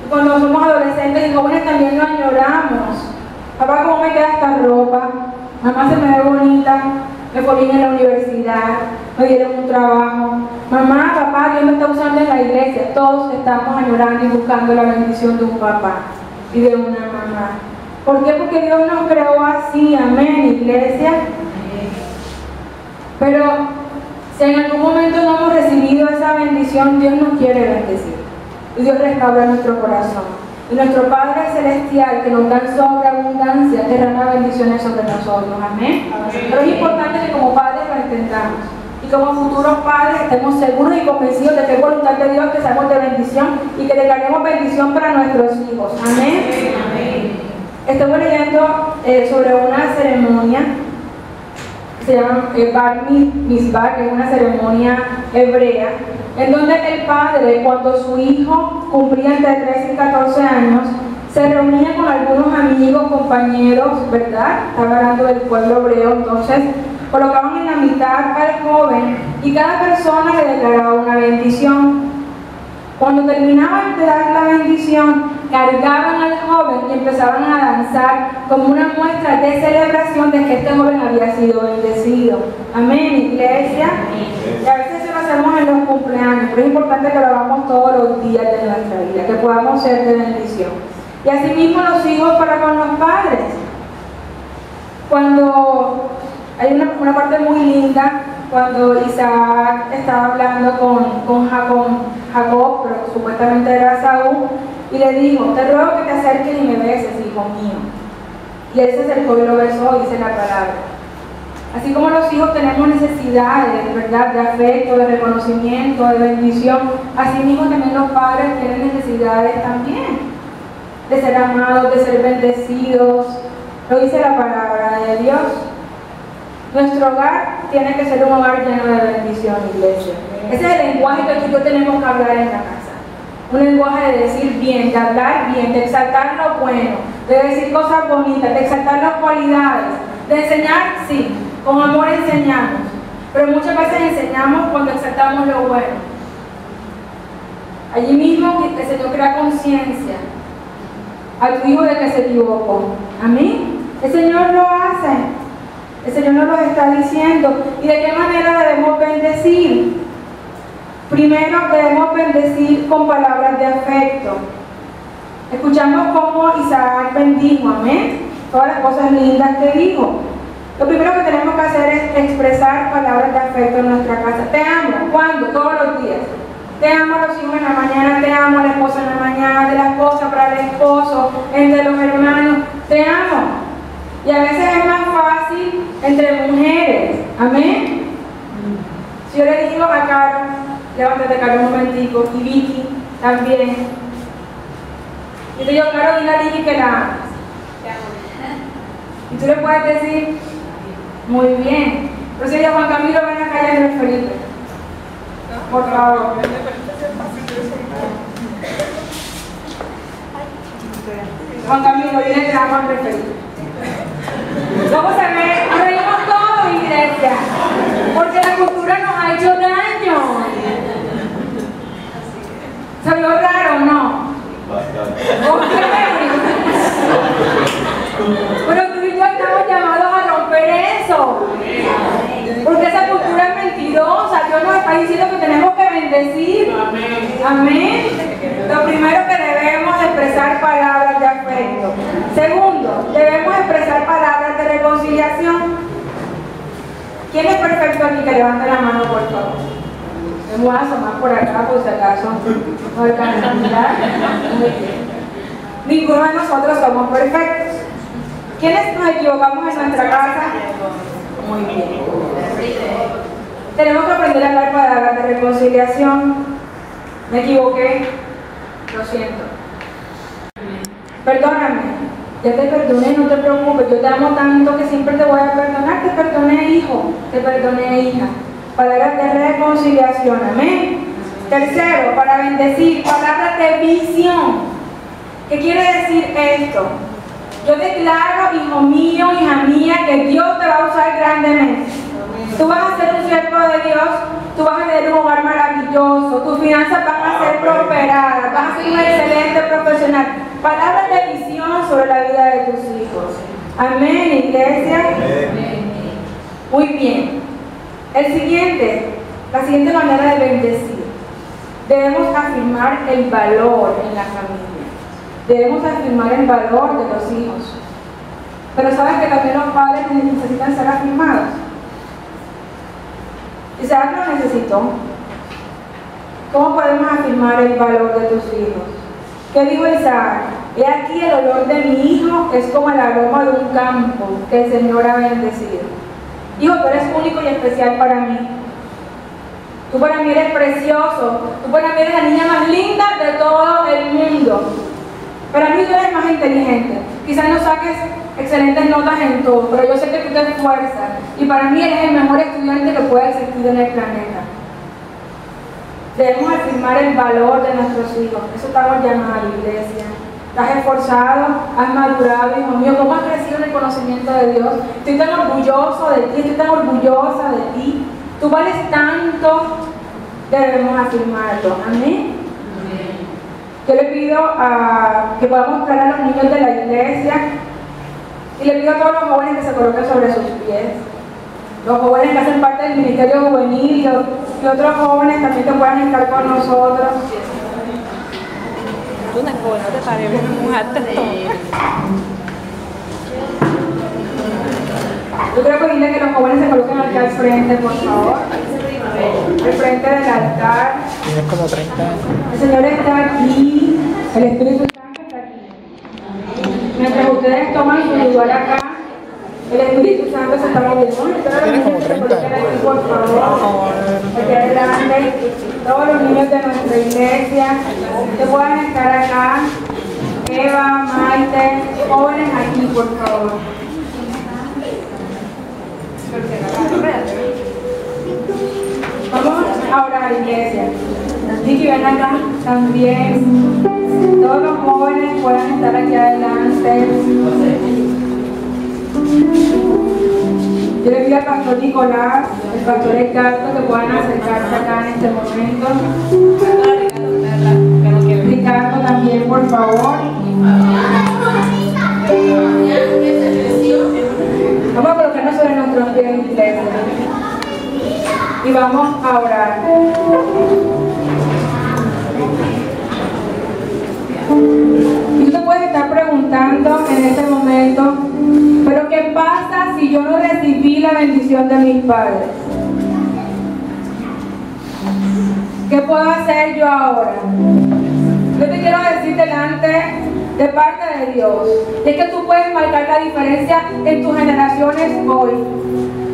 Speaker 1: Y cuando somos adolescentes y jóvenes también lo añoramos. Papá, ¿cómo me queda esta ropa? Mamá, se me ve bonita, me fue bien en la universidad, me dieron un trabajo. Mamá, papá, Dios me está usando en la iglesia. Todos estamos añorando y buscando la bendición de un papá y de una mamá. ¿Por qué? Porque Dios nos creó así. Amén, iglesia. Pero si en algún momento no hemos recibido esa bendición, Dios nos quiere bendecir. Y Dios restaura nuestro corazón. Y nuestro Padre Celestial, que nos da en sobreabundancia, derrama bendiciones sobre nosotros. Amén. Pero es importante que como padres lo entendamos. Y como futuros padres estemos seguros y convencidos de que es voluntad de Dios que seamos de bendición y que declaremos bendición para nuestros hijos. Amén. Estuve leyendo sobre una ceremonia que se llama Bar Mitzvah, que es una ceremonia hebrea, en donde el padre, cuando su hijo cumplía entre 13 y 14 años, se reunía con algunos amigos, compañeros, ¿verdad? Estaba hablando del pueblo hebreo, entonces colocaban en la mitad al joven y cada persona le declaraba una bendición. Cuando terminaban de dar la bendición, cargaban al joven y empezaban a danzar como una muestra de celebración de que este joven había sido bendecido. Amén, iglesia. Y a veces eso lo hacemos en los cumpleaños, pero es importante que lo hagamos todos los días de nuestra vida, que podamos ser de bendición. Y asimismo los hijos para con los padres. Cuando hay una parte muy linda, cuando Isaac estaba hablando con Jacob, pero supuestamente era Saúl, y le dijo: te ruego que te acerques y me beses, hijo mío. Y él se acercó y lo besó, dice la palabra. Así como los hijos tenemos necesidades, ¿verdad?, de afecto, de reconocimiento, de bendición, así mismo también los padres tienen necesidades también, de ser amados, de ser bendecidos. Lo dice la palabra de Dios. Nuestro hogar tiene que ser un hogar lleno de bendición, iglesia. Ese es el lenguaje que tú y yo tenemos que hablar en la casa. Un lenguaje de decir bien, de hablar bien, de exaltar lo bueno, de decir cosas bonitas, de exaltar las cualidades, de enseñar, sí, con amor enseñamos, pero muchas veces enseñamos cuando exaltamos lo bueno. Allí mismo el Señor crea conciencia a tu hijo de que se equivocó. Amén. El Señor lo hace. El Señor nos lo está diciendo. ¿Y de qué manera debemos bendecir? Primero debemos bendecir con palabras de afecto. Escuchamos cómo Isaac bendijo, amén, todas las cosas lindas que dijo. Lo primero que tenemos que hacer es expresar palabras de afecto en nuestra casa. Te amo. ¿Cuándo? Todos los días. Te amo a los hijos en la mañana, te amo a la esposa en la mañana, de la esposa para el esposo, entre los hermanos. Te amo. Y a veces es más fácil entre mujeres. Amén. Si yo le digo a Caro, levántate, Caro, un momentico, y Vicky también. Yo te digo: Caro, dile a Vicky que la amas. Y tú le puedes decir: muy bien. Pero si yo, Juan Camilo, ven acá y Andrés Felipe, por favor. Juan Camilo, dile que la amo a Andrés Felipe. Vamos a ver, reímos todos, iglesia, porque la cultura nos ha hecho daño. ¿Se vio raro o no? Pero tú y yo estamos llamados a romper eso, porque esa cultura es mentirosa. Dios nos está diciendo que tenemos que bendecir. Amén. Lo primero que debemos es expresar palabras de afecto. Segundo, debemos expresar palabras de reconciliación. ¿Quién es perfecto aquí? Que levante la mano, por favor. Me voy a asomar por acá, por si acaso no alcanza a mirar. Ninguno de nosotros somos perfectos. ¿Quiénes nos equivocamos en nuestra casa? Muy bien. Tenemos que aprender a hablar palabras de reconciliación. Me equivoqué, lo siento. Perdóname, ya te perdoné, no te preocupes, yo te amo tanto que siempre te voy a perdonar. Te perdoné, hijo, te perdoné, hija. Palabras de reconciliación, amén. Tercero, para bendecir, palabras de visión. ¿Qué quiere decir esto? Yo declaro, hijo mío, hija mía, que Dios te va a usar grandemente. Tú vas a ser un siervo de Dios, tú vas a tener un hogar maravilloso, tus finanzas van a ser prosperadas, vas a ser un excelente profesional. Palabras de visión sobre la vida de tus hijos. Amén, iglesia. Amén. Muy bien. La siguiente manera de bendecir. Debemos afirmar el valor en la familia. Debemos afirmar el valor de los hijos. Pero sabes que también los padres necesitan ser afirmados. Isaac lo necesitó. ¿Cómo podemos afirmar el valor de tus hijos? ¿Qué dijo Isaac? He aquí el olor de mi hijo es como el aroma de un campo que el Señor ha bendecido. Hijo, tú eres único y especial para mí. Tú para mí eres precioso. Tú para mí eres la niña más linda de todo el mundo. Para mí tú eres más inteligente. Quizás no saques excelentes notas en todo, pero yo sé que tú te esfuerzas. Y para mí eres el mejor estudiante que puede existir en el planeta. Debemos afirmar el valor de nuestros hijos. Eso estamos llamados, iglesia. Estás esforzado, has madurado, hijo mío. ¿Cómo has crecido en el conocimiento de Dios? Estoy tan orgulloso de ti, estoy tan orgullosa de ti. Tú vales tanto, debemos afirmarlo. Amén. Yo le pido que podamos traer a los niños de la iglesia y le pido a todos los jóvenes que se coloquen sobre sus pies. Los jóvenes que hacen parte del ministerio juvenil y otros jóvenes también que puedan estar con nosotros.
Speaker 2: Tú no te pares, mojarte todo.
Speaker 1: Yo quiero pedirle que los jóvenes se coloquen aquí al frente, por favor. Al frente del altar.
Speaker 3: Tienes como 30 años.
Speaker 1: El Señor está aquí, el Espíritu Santo está aquí. Mientras ustedes toman su lugar acá, el Espíritu Santo se está moviendo.
Speaker 3: Tienes como 30 años.
Speaker 1: Aquí, por favor, aquí adelante, todos los niños de nuestra iglesia que puedan estar acá. Eva, Maite, jóvenes aquí, por favor. Vamos a orar, iglesia. Vicky, ven acá también. Todos los jóvenes puedan estar aquí adelante. Yo le pido al pastor Nicolás, el pastor Ricardo, que puedan acercarse acá en este momento. Ricardo también, por favor. Vamos a colocarnos sobre nuestros pies, iglesia. Y vamos a orar. Y tú te puedes estar preguntando en este momento, ¿pero qué pasa si yo no recibí la bendición de mis padres? ¿Qué puedo hacer yo ahora? Yo te quiero decir delante de parte de Dios, es que tú puedes marcar la diferencia en tus generaciones hoy.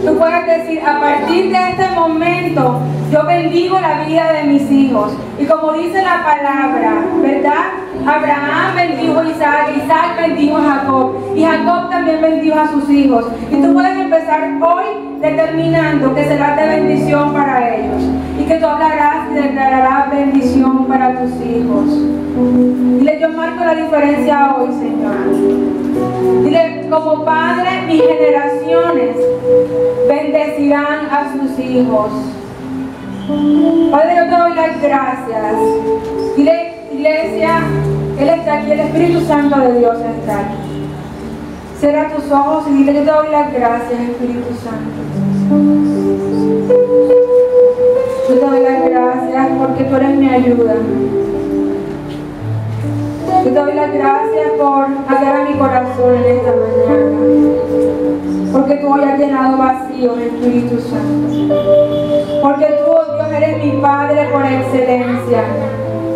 Speaker 1: Tú puedes decir, a partir de este momento, yo bendigo la vida de mis hijos. Y como dice la palabra, ¿verdad? Abraham bendijo a Isaac, Isaac bendijo a Jacob, y Jacob también bendijo a sus hijos. Y tú puedes empezar hoy determinando que serás de bendición para ellos. Y que tú hablarás y declararás bendición para tus hijos. Dile, yo marco la diferencia hoy, Señor. Dile, como padre, mis generaciones bendecirán a sus hijos. Padre, yo te doy las gracias. Dile, iglesia, Él está aquí, el Espíritu Santo de Dios está aquí. Cierra tus ojos y dile, yo te doy las gracias, Espíritu Santo. Yo te doy las gracias porque tú eres mi ayuda. Yo te doy las gracias por hablar a mi corazón en esta mañana. Porque tú hoy has llenado vacío, Espíritu Santo. Porque tú, oh Dios, eres mi Padre por excelencia.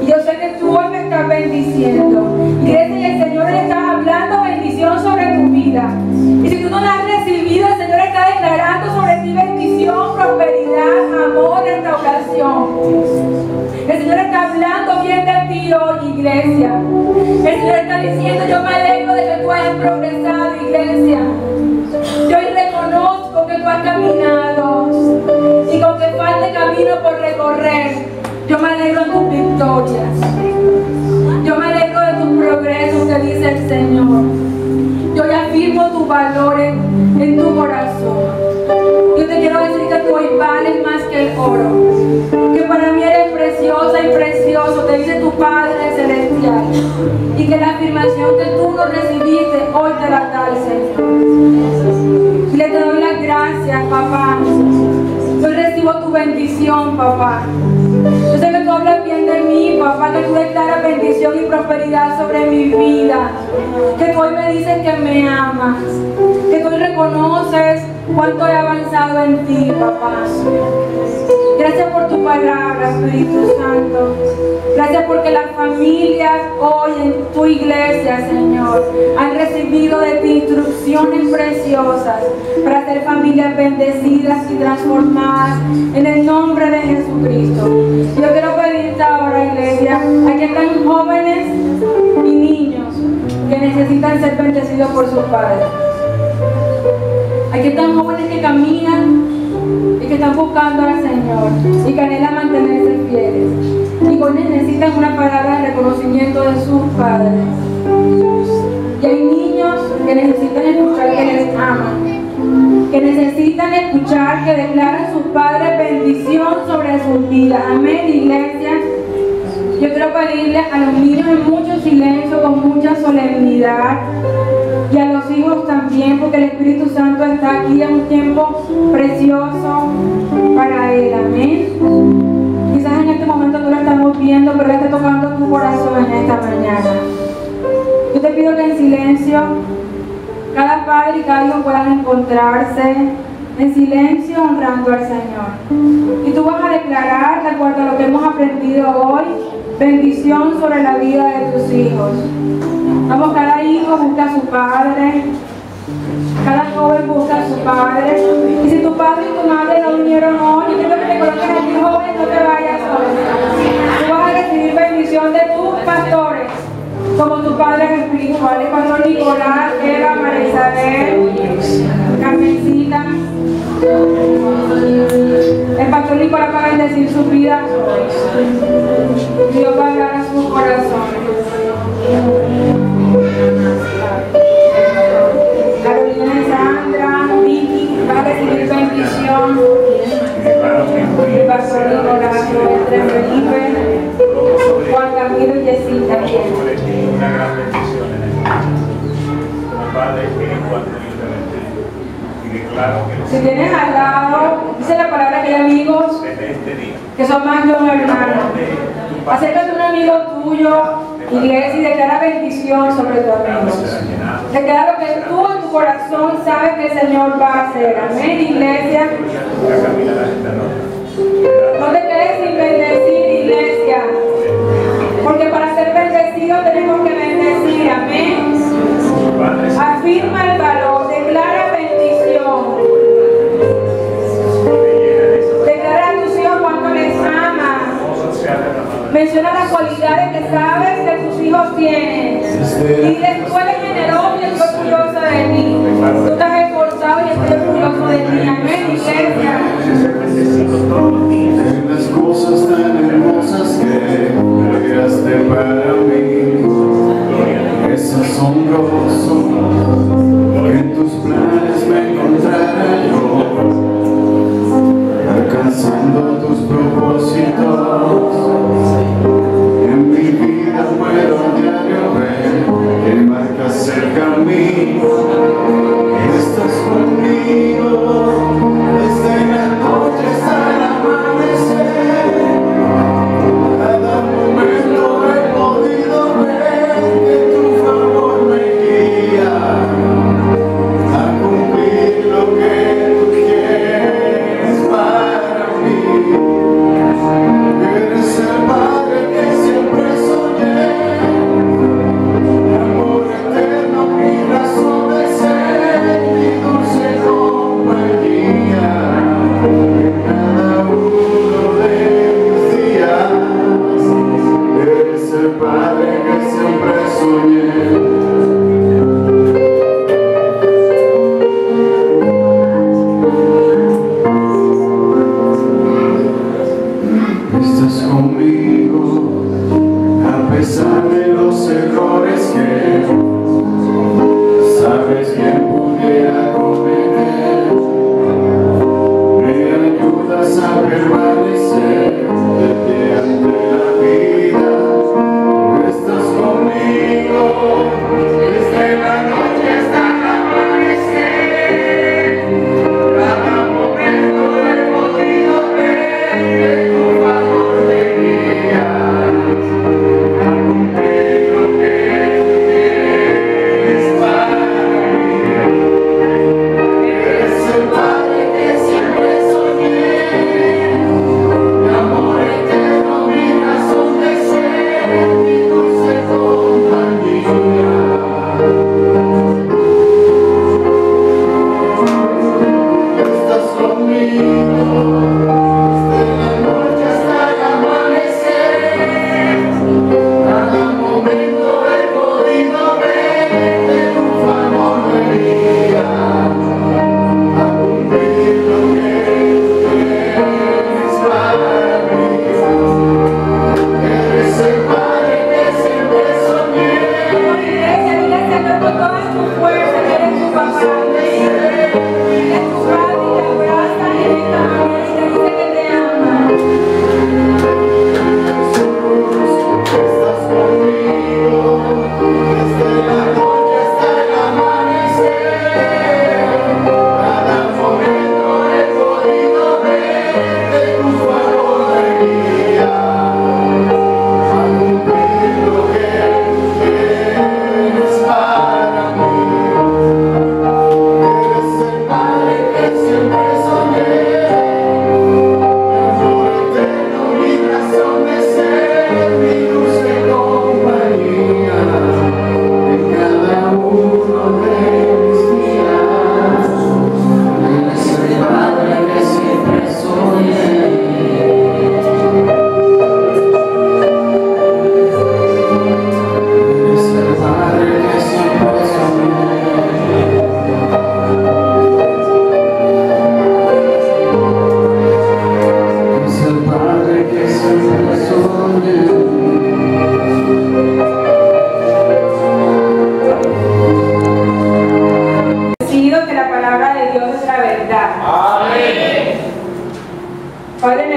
Speaker 1: Y yo sé que tú hoy me estás bendiciendo. Iglesia, y el Señor está hablando bendición sobre tu vida. Y si tú no la has recibido, el Señor está declarando sobre ti bendición, prosperidad, amor, restauración. El Señor está hablando bien de ti hoy, iglesia. El Señor está diciendo, yo me alegro de que tú hayas progresado, iglesia. Yo hoy reconozco que tú has caminado y con que falta camino por recorrer. Yo me alegro de tus victorias. Yo me alegro de tus progresos, que dice el Señor. Yo ya afirmo tus valores en tu corazón. Yo te quiero decir que tú hoy vales más que el oro. Que para mí eres preciosa y precioso, te dice tu Padre Celestial. Y que la afirmación que tú no recibiste, hoy te la da el Señor. Y le te doy las gracias, papá. Yo recibo tu bendición, papá. Yo sé que tú hablas bien de mí, papá, que tú declaras bendición y prosperidad sobre mi vida. Que tú hoy me dices que me amas. Que tú hoy reconoces cuánto he avanzado en ti, papá. Gracias por tu palabra, Espíritu Santo. Gracias porque las familias hoy en tu iglesia, Señor, han recibido de ti instrucciones preciosas para ser familias bendecidas y transformadas en el nombre de Jesucristo. Yo quiero pedirte ahora, iglesia, aquí están jóvenes y niños que necesitan ser bendecidos por sus padres. Aquí están jóvenes que caminan y que están buscando al Señor y que anhelan mantenerse fieles. Y hoy necesitan una palabra de reconocimiento de sus padres. Y hay niños que necesitan escuchar que les aman, que necesitan escuchar que declaran sus padres bendición sobre sus vidas. Amén, iglesia. Yo quiero pedirle a los niños en mucho silencio, con mucha solemnidad, y a los hijos también, porque el Espíritu Santo está aquí en un tiempo precioso para Él. Amén. Quizás en este momento no lo estamos viendo, pero Él está tocando tu corazón en esta mañana. Yo te pido que en silencio cada padre y cada hijo puedan encontrarse en silencio honrando al Señor. Y tú vas a declarar, de acuerdo a lo que hemos aprendido hoy, bendición sobre la vida de tus hijos. Vamos, cada hijo busca a su padre, cada joven busca a su padre. Y si tu padre y tu madre no vinieron hoy, yo quiero que te coloques aquí, joven, no te vayas hoy. Tú vas a recibir bendición de tus pastores, como tus padres espirituales, Pastor Nicolás, Eva, María Isabel, Carmencita. El Pastor Nicolás va a bendecir su vida. Dios va a hablar a su corazón. Carolina y Sandra, Vicky, va a recibir bendición. El Pastor Nicolás, Andrés Felipe, Juan Camilo y Jessica.
Speaker 4: Una gran bendición en el como Padre espiritual y declaro que
Speaker 1: si tienes al lado, dice la palabra que hay amigos que son más que un hermano. Acércate a un amigo tuyo, iglesia, y declara bendición sobre tu amigo. Declara lo que tú en tu corazón sabes que el Señor va a hacer. Amén, iglesia. No te quedes sin bendecir, iglesia. Porque para ser bendecidos tenemos que bendecir. Amén. Afirma el valor, declara bendición. Declara a tus hijos cuánto les amas. Menciona las cualidades que sabes que tus hijos tienen. Y después eres generoso y estoy orgulloso de ti. Tú estás esforzado y estoy orgulloso de ti. Amén, iglesia.
Speaker 5: En las cosas tan hermosas que creaste para mí, es asombroso que en tus planes me encontrara yo, alcanzando tus propósitos. En mi vida puedo a diario ver que marcas el camino, que estás conmigo desde la noche hasta el amanecer.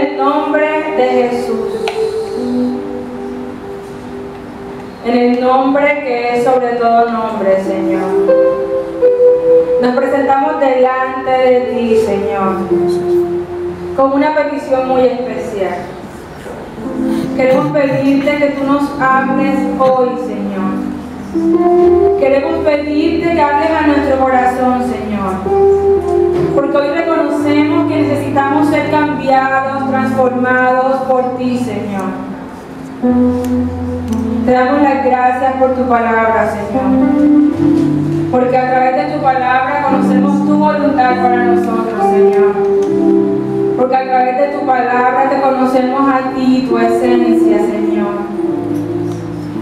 Speaker 1: el nombre de Jesús, en el nombre que es sobre todo nombre, Señor. Nos presentamos delante de ti, Señor, con una petición muy especial. Queremos pedirte que tú nos hables hoy, Señor. Queremos pedirte que hables a nuestro corazón, Señor. Porque hoy reconocemos que necesitamos ser cambiados, transformados por ti, Señor. Te damos las gracias por tu palabra, Señor. Porque a través de tu palabra conocemos tu voluntad para nosotros, Señor. Porque a través de tu palabra te conocemos a ti, tu esencia, Señor.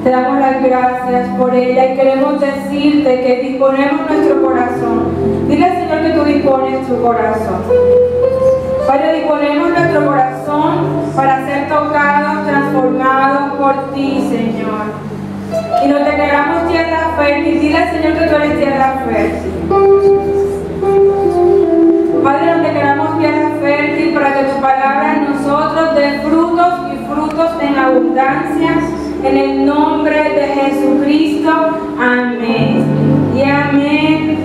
Speaker 1: Te damos las gracias por ella y queremos decirte que disponemos nuestro corazón. Dile al Señor que tú dispones tu corazón. Padre, disponemos nuestro corazón para ser tocados, transformados por ti, Señor. Y nos declaramos tierra fértil. Dile al Señor que tú eres tierra fértil. Padre, nos declaramos tierra fértil para que tu palabra en nosotros dé frutos y frutos en abundancia. En el nombre de Jesucristo. Amén. Y amén.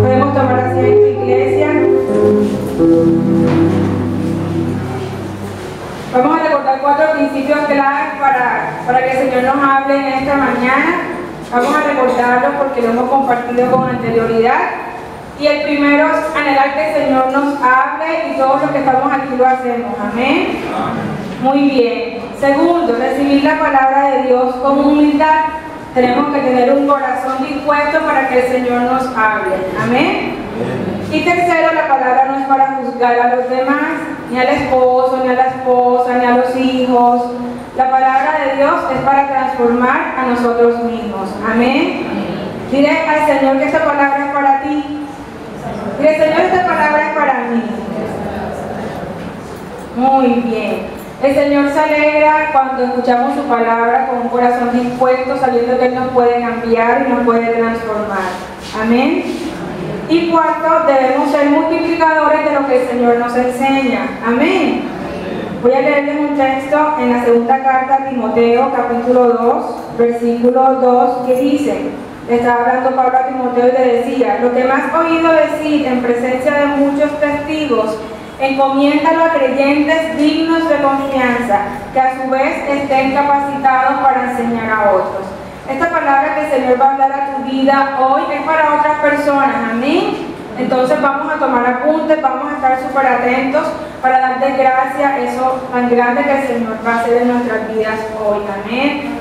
Speaker 1: Podemos tomar asiento, iglesia. Vamos a recordar 4 principios claves para que el Señor nos hable en esta mañana. Vamos a recordarlos porque lo hemos compartido con anterioridad. Y el primero es anhelar que el Señor nos hable y todos los que estamos aquí lo hacemos. Amén. Muy bien. Segundo, recibir la palabra de Dios con humildad. Tenemos que tener un corazón dispuesto para que el Señor nos hable. Amén. Y tercero, la palabra no es para juzgar a los demás, ni al esposo, ni a la esposa, ni a los hijos. La palabra de Dios es para transformar a nosotros mismos. Amén. Dile al Señor que esta palabra es para ti. Dile, Señor, esta palabra es para mí. Muy bien. El Señor se alegra cuando escuchamos su palabra con un corazón dispuesto, sabiendo que Él nos puede cambiar y nos puede transformar. Amén. Y cuarto, debemos ser multiplicadores de lo que el Señor nos enseña. Amén. Voy a leerles un texto en la segunda carta a Timoteo, capítulo 2, versículo 2, que dice, le estaba hablando Pablo a Timoteo y le decía, lo que me has oído decir en presencia de muchos testigos, encomiéndalo a creyentes dignos de confianza, que a su vez estén capacitados para enseñar a otros. Esta palabra que el Señor va a hablar a tu vida hoy es para otras personas, amén. Entonces vamos a tomar apuntes, vamos a estar súper atentos para darte gracias a eso tan grande que el Señor va a hacer en nuestras vidas hoy, amén.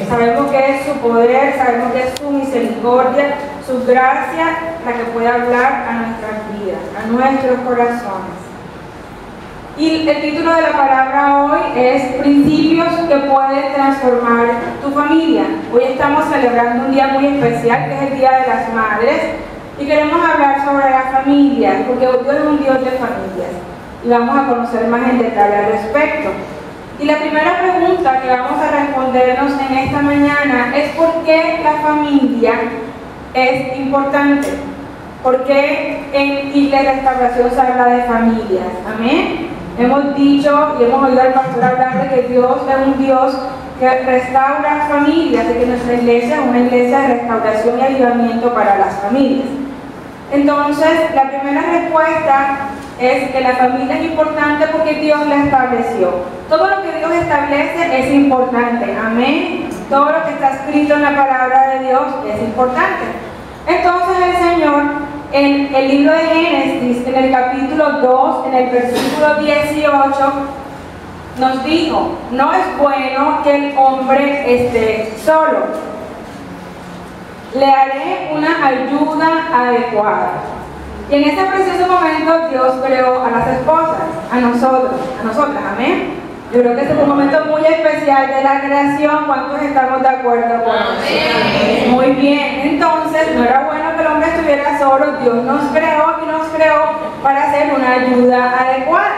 Speaker 1: Sabemos que es su poder, sabemos que es su misericordia, su gracia la que puede hablar a nuestras vidas, a nuestros corazones. Y el título de la palabra hoy es Principios que pueden transformar tu familia. Hoy estamos celebrando un día muy especial que es el Día de las Madres y queremos hablar sobre la familia, porque Dios es un Dios de familias y vamos a conocer más en detalle al respecto. Y la primera pregunta que vamos a respondernos en esta mañana es ¿por qué la familia es importante? ¿Por qué en Iglesia Restauración se habla de familias? Amén. Hemos dicho y hemos oído al pastor hablar de que Dios es un Dios que restaura familias, de que nuestra iglesia es una iglesia de restauración y avivamiento para las familias. Entonces, la primera respuesta es que la familia es importante porque Dios la estableció. Todo lo que Dios establece es importante, amén. Todo lo que está escrito en la palabra de Dios es importante. Entonces el Señor, en el libro de Génesis, en el capítulo 2, en el versículo 18, nos dijo, no es bueno que el hombre esté solo. Le haré una ayuda adecuada. Y en ese preciso momento Dios creó a las esposas, a nosotras, amén. Yo creo que este es un momento muy especial de la creación. ¿Cuántos estamos de acuerdo con eso? Muy bien, entonces no era bueno que el hombre estuviera solo. Dios nos creó y nos creó para hacer una ayuda adecuada.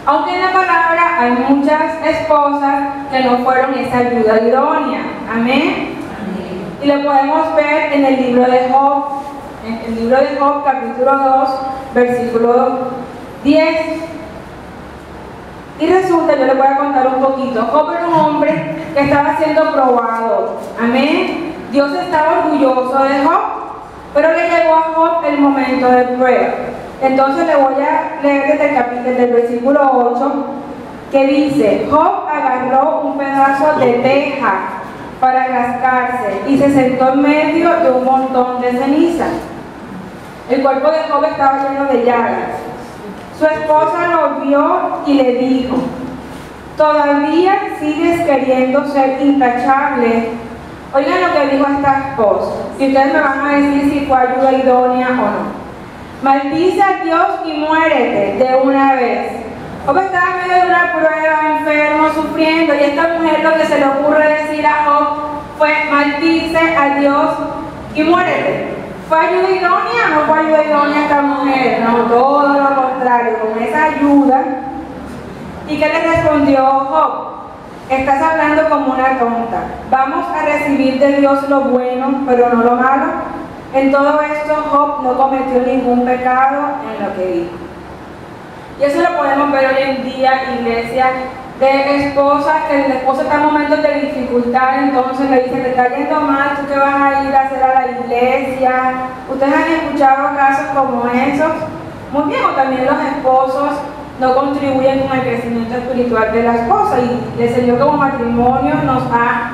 Speaker 1: Aunque en la palabra hay muchas esposas que no fueron esa ayuda idónea, amén. Y lo podemos ver en el libro de Job. En el libro de Job, capítulo 2, versículo 10. Y resulta, yo les voy a contar un poquito, Job era un hombre que estaba siendo probado. Amén. Dios estaba orgulloso de Job, pero le llegó a Job el momento de prueba. Entonces le voy a leer desde el capítulo del versículo 8, que dice: Job agarró un pedazo de teja para rascarse y se sentó en medio de un montón de ceniza. El cuerpo de Job estaba lleno de llagas. Su esposa lo vio y le dijo: ¿todavía sigues queriendo ser intachable? Oigan lo que dijo esta esposa, y ustedes me van a decir si fue ayuda idónea o no. Maldice a Dios y muérete de una vez. Job estaba en medio de una prueba, enfermo, sufriendo, y esta mujer lo que se le ocurre decir a Job fue: maldice a Dios y muérete. ¿Fue ayuda idónea o no fue ayuda idónea esta mujer? No, todo lo contrario, con esa ayuda. ¿Y qué le respondió Job? Estás hablando como una tonta. Vamos a recibir de Dios lo bueno, pero no lo malo. En todo esto Job no cometió ningún pecado en lo que dijo. Y eso lo podemos ver hoy en día, iglesia, de esposas que el esposo está en momentos de dificultad, entonces le dicen: te está yendo mal, tú que vas a ir a hacer a la iglesia. ¿Ustedes han escuchado casos como esos? Muy bien, o también los esposos no contribuyen con el crecimiento espiritual de la esposa, y el Señor como matrimonio nos ha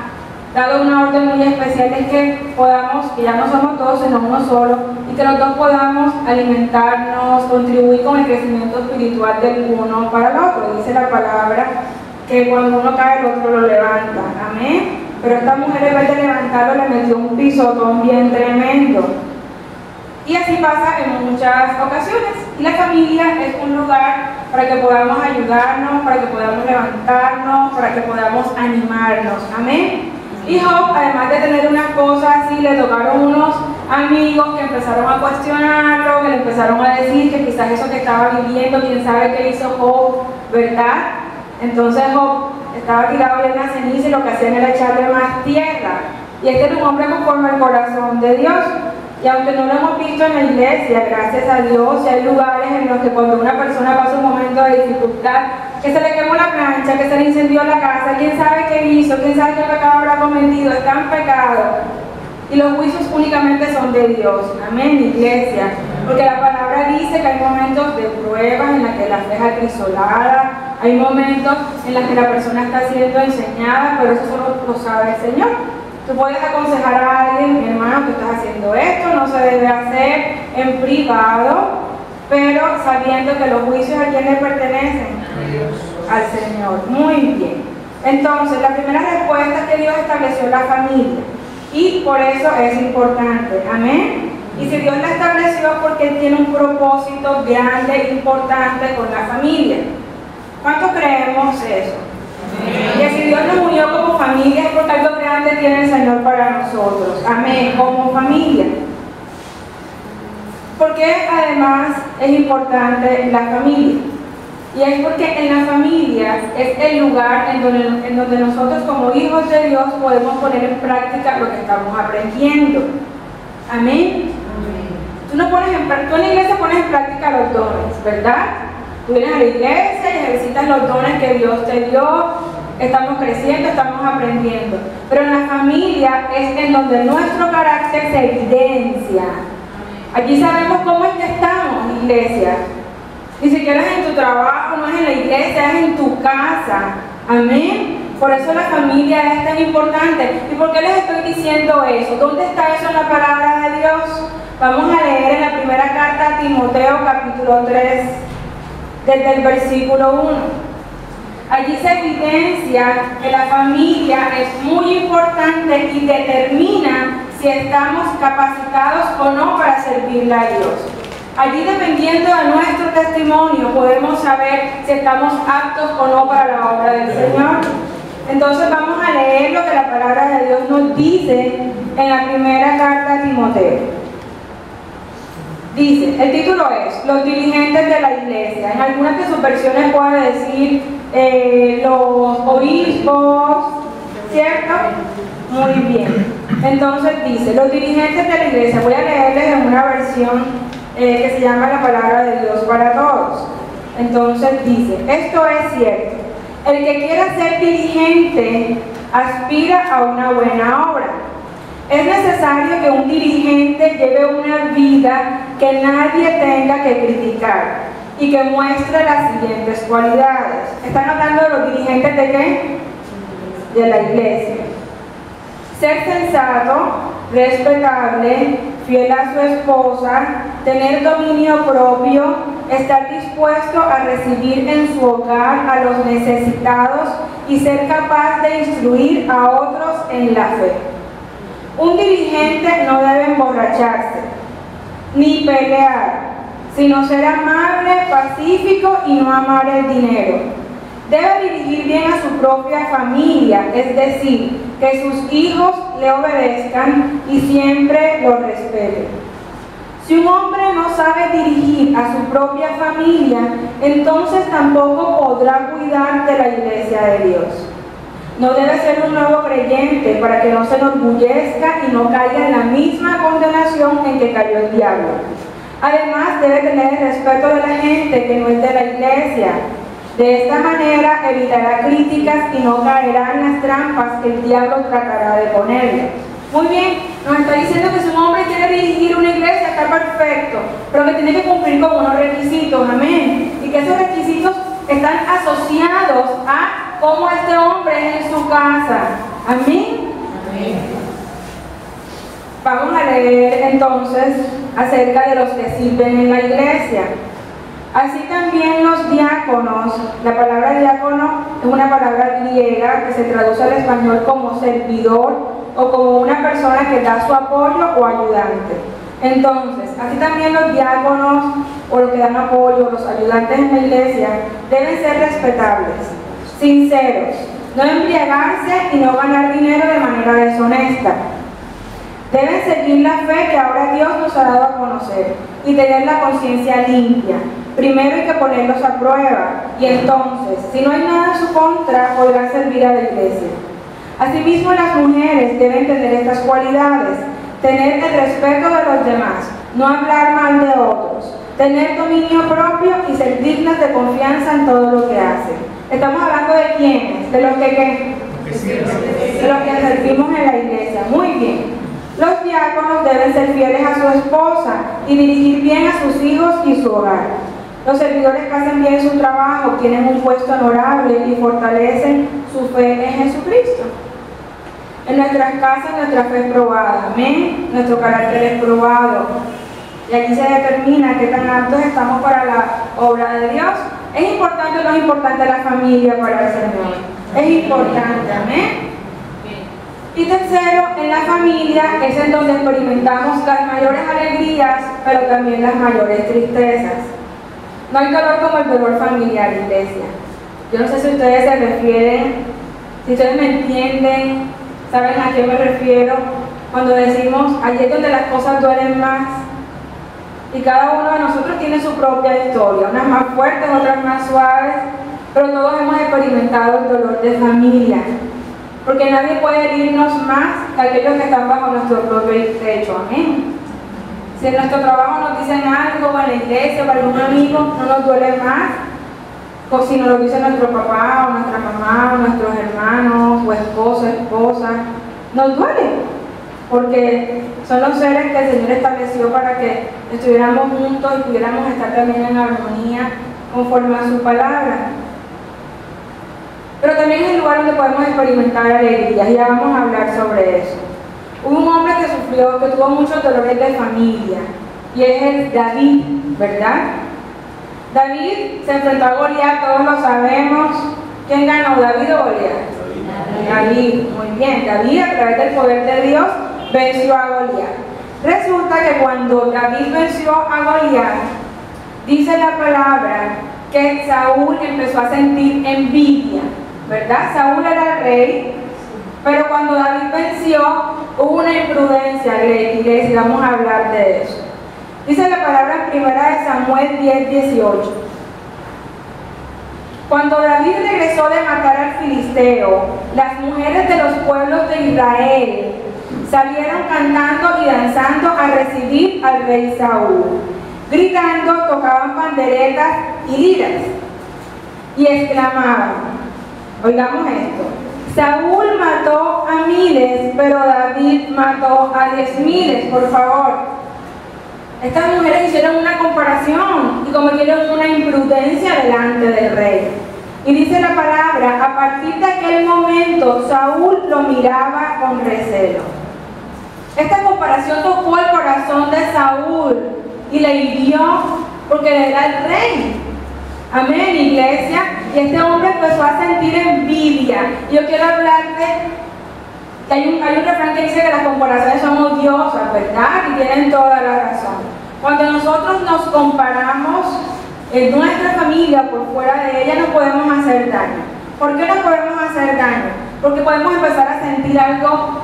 Speaker 1: dado una orden muy especial de que podamos, que ya no somos dos sino uno solo, y que los dos podamos alimentarnos, contribuir con el crecimiento espiritual del uno para el otro. Dice la palabra que cuando uno cae el otro lo levanta, amén. Pero esta mujer, en vez de levantarlo, le metió un pisotón bien tremendo. Y así pasa en muchas ocasiones. Y la familia es un lugar para que podamos ayudarnos, para que podamos levantarnos, para que podamos animarnos, amén. Y Job, además de tener una esposa así, le tocaron unos amigos que empezaron a cuestionarlo, que le empezaron a decir que quizás eso que estaba viviendo, quién sabe qué hizo Job, ¿verdad? Entonces Job estaba tirado en la ceniza y lo que hacían era echarle más tierra. Y este era un hombre conforme al corazón de Dios. Y aunque no lo hemos visto en la iglesia, gracias a Dios, hay lugares en los que cuando una persona pasa un momento de dificultad, que se le quemó la plancha, que se le incendió la casa, quién sabe qué hizo, quién sabe qué pecado habrá cometido, está en pecado. Y los juicios únicamente son de Dios. Amén, iglesia. Porque la palabra dice que hay momentos de pruebas en las que la fe es acrisolada, hay momentos en los que la persona está siendo enseñada, pero eso solo lo sabe el Señor. Tú puedes aconsejar a alguien: mi hermano, tú estás haciendo esto, no se debe hacer, en privado, pero sabiendo que los juicios a quién le pertenecen, al Señor. Muy bien. Entonces, la primera respuesta es que Dios estableció la familia, y por eso es importante, amén. Y si Dios la estableció, porque Él tiene un propósito grande, importante con la familia. ¿Cuánto creemos eso? Que si Dios nos unió como familia es porque algo grande tiene el Señor para nosotros. Amén, como familia. Porque además es importante la familia. Y es porque en la familia es el lugar en donde nosotros como hijos de Dios podemos poner en práctica lo que estamos aprendiendo. Amén. Tú en la iglesia pones en práctica los dones, ¿verdad? Tú vienes a la iglesia y ejercitas los dones que Dios te dio, estamos creciendo, estamos aprendiendo. Pero en la familia es en donde nuestro carácter se evidencia. Aquí sabemos cómo es que estamos, iglesia. Ni siquiera es en tu trabajo, no es en la iglesia, es en tu casa. Amén. Por eso la familia es tan importante. ¿Y por qué les estoy diciendo eso? ¿Dónde está eso en la palabra de Dios? Vamos a leer en la primera carta a Timoteo, capítulo 3, desde el versículo 1. Allí se evidencia que la familia es muy importante y determina si estamos capacitados o no para servirle a Dios. Allí, dependiendo de nuestro testimonio, podemos saber si estamos aptos o no para la obra del Señor. Entonces vamos a leer lo que la palabra de Dios nos dice en la primera carta a Timoteo. Dice, el título es Los dirigentes de la iglesia. En algunas de sus versiones puede decir los obispos, ¿cierto? Muy bien. Entonces dice, los dirigentes de la iglesia. Voy a leerles en una versión que se llama La Palabra de Dios para Todos. Entonces dice, esto es cierto, el que quiera ser dirigente aspira a una buena obra. Es necesario que un dirigente lleve una vida que nadie tenga que criticar y que muestre las siguientes cualidades. ¿Están hablando de los dirigentes de qué? De la iglesia. Ser sensato, respetable, fiel a su esposa, tener dominio propio, estar dispuesto a recibir en su hogar a los necesitados y ser capaz de instruir a otros en la fe. Un dirigente no debe emborracharse, ni pelear, sino ser amable, pacífico y no amar el dinero. Debe dirigir bien a su propia familia, es decir, que sus hijos le obedezcan y siempre lo respeten. Si un hombre no sabe dirigir a su propia familia, entonces tampoco podrá cuidar de la iglesia de Dios. No debe ser un nuevo creyente para que no se enorgullezca y no caiga en la misma condenación en que cayó el diablo. Además, debe tener el respeto de la gente que no es de la iglesia. De esta manera evitará críticas y no caerá en las trampas que el diablo tratará de ponerle. Muy bien, nos está diciendo que si un hombre quiere dirigir una iglesia está perfecto, pero que tiene que cumplir con unos requisitos, amén. Y que esos requisitos están asociados a cómo este hombre es en su casa, amén. Amén. Vamos a leer entonces acerca de los que sirven en la iglesia. Así también los diáconos, la palabra diácono es una palabra griega que se traduce al español como servidor o como una persona que da su apoyo o ayudante. Entonces, así también los diáconos o los que dan apoyo, los ayudantes en la iglesia, deben ser respetables, sinceros, no embriagarse y no ganar dinero de manera deshonesta. Deben seguir la fe que ahora Dios nos ha dado a conocer y tener la conciencia limpia. Primero hay que ponerlos a prueba y entonces, si no hay nada en su contra, podrán servir a la iglesia. Asimismo, las mujeres deben tener estas cualidades: tener el respeto de los demás, no hablar mal de otros, tener dominio propio y ser dignas de confianza en todo lo que hacen. Estamos hablando de quiénes, de los que servimos en la iglesia. Muy bien. Los diáconos deben ser fieles a su esposa y dirigir bien a sus hijos y su hogar. Los servidores que hacen bien su trabajo tienen un puesto honorable y fortalecen su fe en Jesucristo. En nuestras casas nuestra fe es probada, amén. Nuestro carácter es probado. Y aquí se determina qué tan aptos estamos para la obra de Dios. ¿Es importante o no es importante la familia para el Señor? Es importante, amén. Y tercero, en la familia es en donde experimentamos las mayores alegrías, pero también las mayores tristezas. No hay dolor como el dolor familiar, iglesia. Yo no sé si ustedes se refieren, si ustedes me entienden, saben a qué me refiero, cuando decimos, allí es donde las cosas duelen más. Y cada uno de nosotros tiene su propia historia, unas más fuertes, otras más suaves, pero todos hemos experimentado el dolor de familia. Porque nadie puede herirnos más que aquellos que están bajo nuestro propio techo, amén. Si en nuestro trabajo nos dicen algo, o en la iglesia, o algún amigo, no nos duele más, o si nos lo dice nuestro papá, o nuestra mamá, o nuestros hermanos, o esposo, esposa, nos duele, porque son los seres que el Señor estableció para que estuviéramos juntos y pudiéramos estar también en armonía conforme a su palabra. Pero también es el lugar donde podemos experimentar alegrías, y ya vamos a hablar sobre eso. Hubo un hombre que tuvo muchos dolores de familia, y es el David, ¿verdad? David se enfrentó a Goliat, todos lo sabemos. ¿Quién ganó, David o Goliat? David, muy bien. David, a través del poder de Dios, venció a Goliat. Resulta que cuando David venció a Goliat, dice la palabra que Saúl empezó a sentir envidia, ¿verdad? Saúl era el rey, pero cuando David venció, hubo una imprudencia, iglesia, y vamos a hablar de eso. Dice la palabra en primera de Samuel 10:18. Cuando David regresó de matar al filisteo, las mujeres de los pueblos de Israel salieron cantando y danzando a recibir al rey Saúl. Gritando, tocaban panderetas y liras y exclamaban, oigamos esto: Saúl mató a miles, pero David mató a 10,000, por favor. Estas mujeres hicieron una comparación y cometieron una imprudencia delante del rey. Y dice la palabra, a partir de aquel momento Saúl lo miraba con recelo. Esta comparación tocó el corazón de Saúl y le hirió porque él era el rey. Amén, iglesia. Y este hombre empezó a sentir envidia. Y yo quiero hablarte que hay un refrán que dice que las comparaciones son odiosas, ¿verdad? Y tienen toda la razón. Cuando nosotros nos comparamos en nuestra familia por fuera de ella, no podemos hacer daño. ¿Por qué no podemos hacer daño? Porque podemos empezar a sentir algo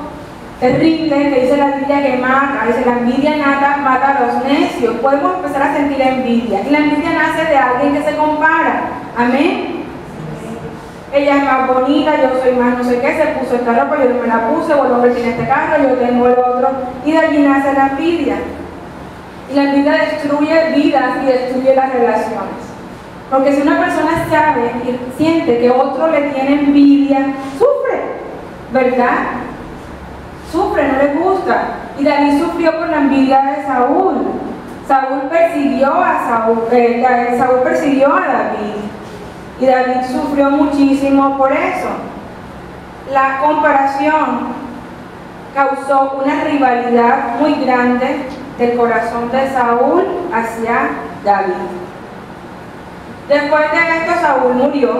Speaker 1: terrible que dice la Biblia que mata. Dice, la envidia mata a los necios. Podemos empezar a sentir envidia. Y la envidia nace de alguien que se compara. Amén. Ella es más bonita, yo soy más no sé qué, se puso esta ropa, yo no me la puse, o el hombre tiene este carro, yo tengo el otro. Y de allí nace la envidia. Y la envidia destruye vidas y destruye las relaciones. Porque si una persona sabe y siente que otro le tiene envidia, sufre, ¿verdad? Sufre, no le gusta. Y David sufrió por la envidia de Saúl. Saúl persiguió a David. Y David sufrió muchísimo por eso. La comparación causó una rivalidad muy grande del corazón de Saúl hacia David. Después de esto, Saúl murió.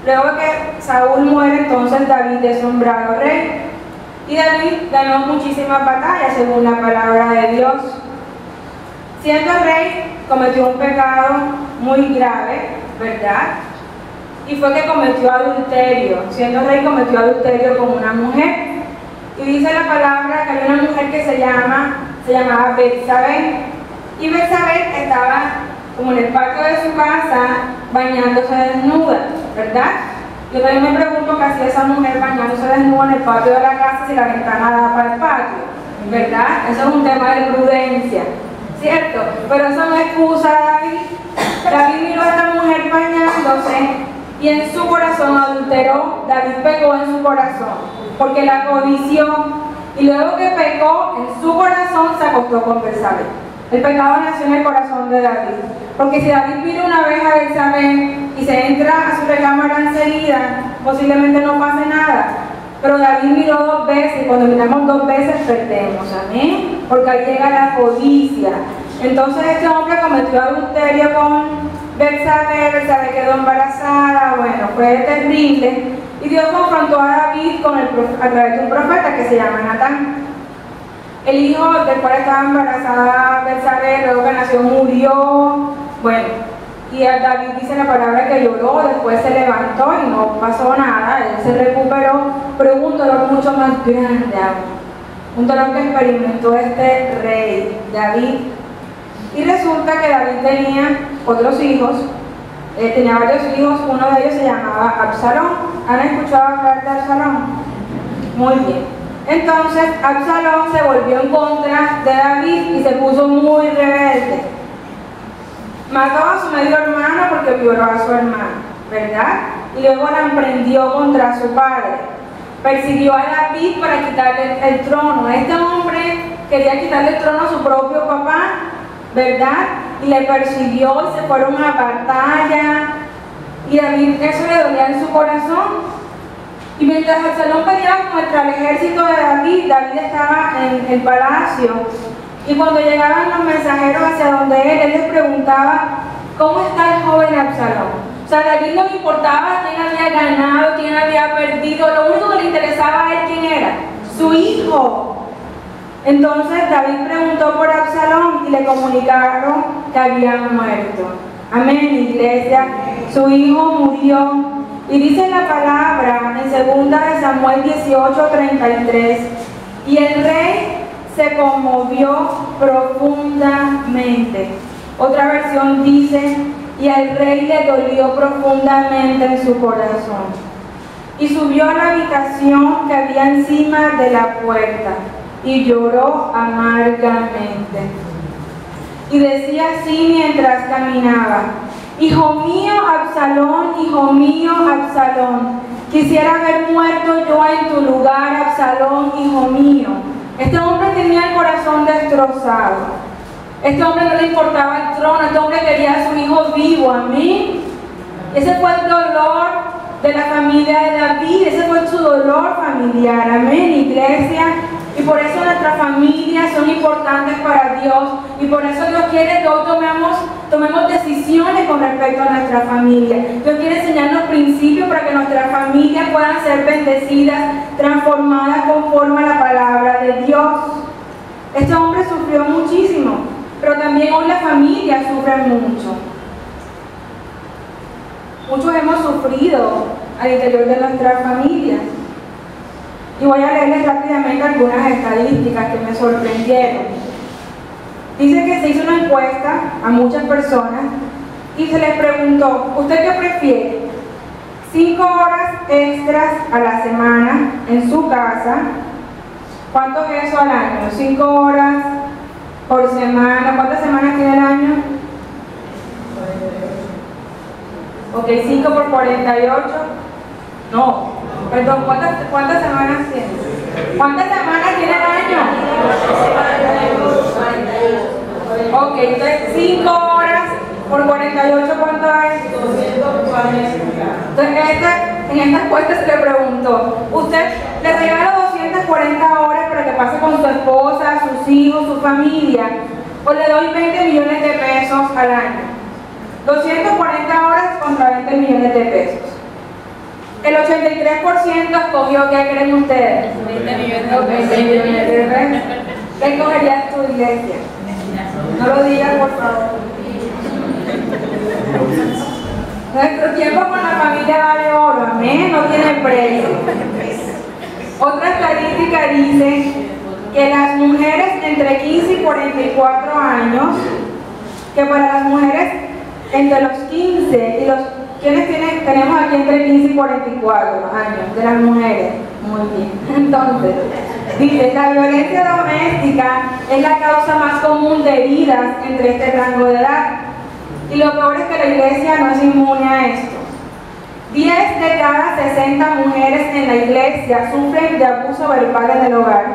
Speaker 1: Luego que Saúl muere, entonces David es nombrado rey. Y David ganó muchísimas batallas según la palabra de Dios. Siendo rey, cometió un pecado muy grave, ¿verdad? Y fue que cometió adulterio. Siendo rey, cometió adulterio con una mujer. Y dice la palabra que había una mujer que se llamaba Betsabé. Y Betsabé estaba como en el patio de su casa bañándose desnuda, ¿verdad? Yo también me pregunto qué hacía esa mujer bañándose desnuda en el patio de la casa si la ventana daba para el patio, ¿verdad? Eso es un tema de prudencia, ¿cierto? Pero eso no excusa a David. David miró a esta mujer bañándose y en su corazón adulteró. David pecó en su corazón porque la codició, y luego que pecó en su corazón se acostó con Betsabé. El pecado nació en el corazón de David, porque si David mira una vez a Betsabé y se entra a su recámara enseguida, posiblemente no pase nada. Pero David miró 2 veces, y cuando miramos 2 veces perdemos, amén, porque ahí llega la codicia. Entonces este hombre cometió adulterio con Betsabé, Betsabé quedó embarazada, bueno, fue terrible. Y Dios confrontó a David a través de un profeta que se llama Natán. El hijo del cual estaba embarazada Betsabé, luego que nació, murió. Bueno, y a David dice la palabra que lloró, después se levantó y no pasó nada, él se recuperó, pero hubo un dolor mucho más grande aún. Un dolor que experimentó este rey, David. Y resulta que David tenía otros hijos, tenía varios hijos, uno de ellos se llamaba Absalón. ¿Han escuchado hablar de Absalón? Muy bien. Entonces Absalón se volvió en contra de David y se puso muy rebelde. Mató a su medio hermano porque violó a su hermano, ¿verdad? Y luego la emprendió contra su padre. Persiguió a David para quitarle el trono. Este hombre quería quitarle el trono a su propio papá, ¿verdad? Y le persiguió y se fueron a batalla. Y David, eso le dolía en su corazón. Y mientras Absalón peleaba contra el ejército de David, David estaba en el palacio. Y cuando llegaban los mensajeros hacia donde él les preguntaba, ¿cómo está el joven Absalón? O sea, a David no le importaba quién había ganado, quién había perdido, lo único que le interesaba a él, ¿quién era? Su hijo. Entonces David preguntó por Absalón y le comunicaron que había muerto. Amén, iglesia. Su hijo murió. Y dice la palabra en 2 Samuel 18:33, y el rey se conmovió profundamente. Otra versión dice, y al rey le dolió profundamente en su corazón. Y subió a la habitación que había encima de la puerta y lloró amargamente. y decía así mientras caminaba: hijo mío, Absalón, quisiera haber muerto yo en tu lugar, Absalón, hijo mío. Este hombre tenía el corazón destrozado. Este hombre no le importaba el trono, este hombre quería a su hijo vivo, amén. Ese fue el dolor de la familia de David, ese fue su dolor familiar, amén, iglesia. Y por eso nuestras familias son importantes para Dios, y por eso Dios quiere que hoy tomemos decisiones con respecto a nuestra familia. Dios quiere enseñarnos principios para que nuestras familias puedan ser bendecidas, transformadas conforme a la palabra de Dios. Este hombre sufrió muchísimo, pero también hoy las familias sufren mucho. Muchos hemos sufrido al interior de nuestras familias. Y voy a leerles rápidamente algunas estadísticas que me sorprendieron. Dice que se hizo una encuesta a muchas personas y se les preguntó: ¿usted qué prefiere? 5 horas extras a la semana en su casa. ¿Cuánto es eso al año? 5 horas por semana. ¿Cuántas semanas tiene el año? Ok, 5 por 48. No, perdón, ¿cuántas semanas tiene? ¿Cuántas semanas tiene el año? Ok, entonces 5 horas por 48, ¿cuánto es? Entonces, en esta encuesta se le preguntó: ¿usted le regala 240 horas para que pase con su esposa, sus hijos, su familia, o le doy 20 millones de pesos al año? 240 horas contra 20 millones de pesos. El 83% escogió, ¿qué creen ustedes? 20 millones de pesos. ¿Qué escogerías tu iglesia? No lo digas, por favor. Nuestro tiempo con la familia vale oro, amén, no tiene precio. Otra estadística dice que las mujeres entre 15 y 44 años, que para las mujeres entre los 15 y los... ¿Quiénes tenemos aquí entre 15 y 44 años de las mujeres? Muy bien. Entonces, dice, la violencia doméstica es la causa más común de heridas entre este rango de edad. Y lo peor es que la iglesia no es inmune a esto. 10 de cada 60 mujeres en la iglesia sufren de abuso verbal en el hogar.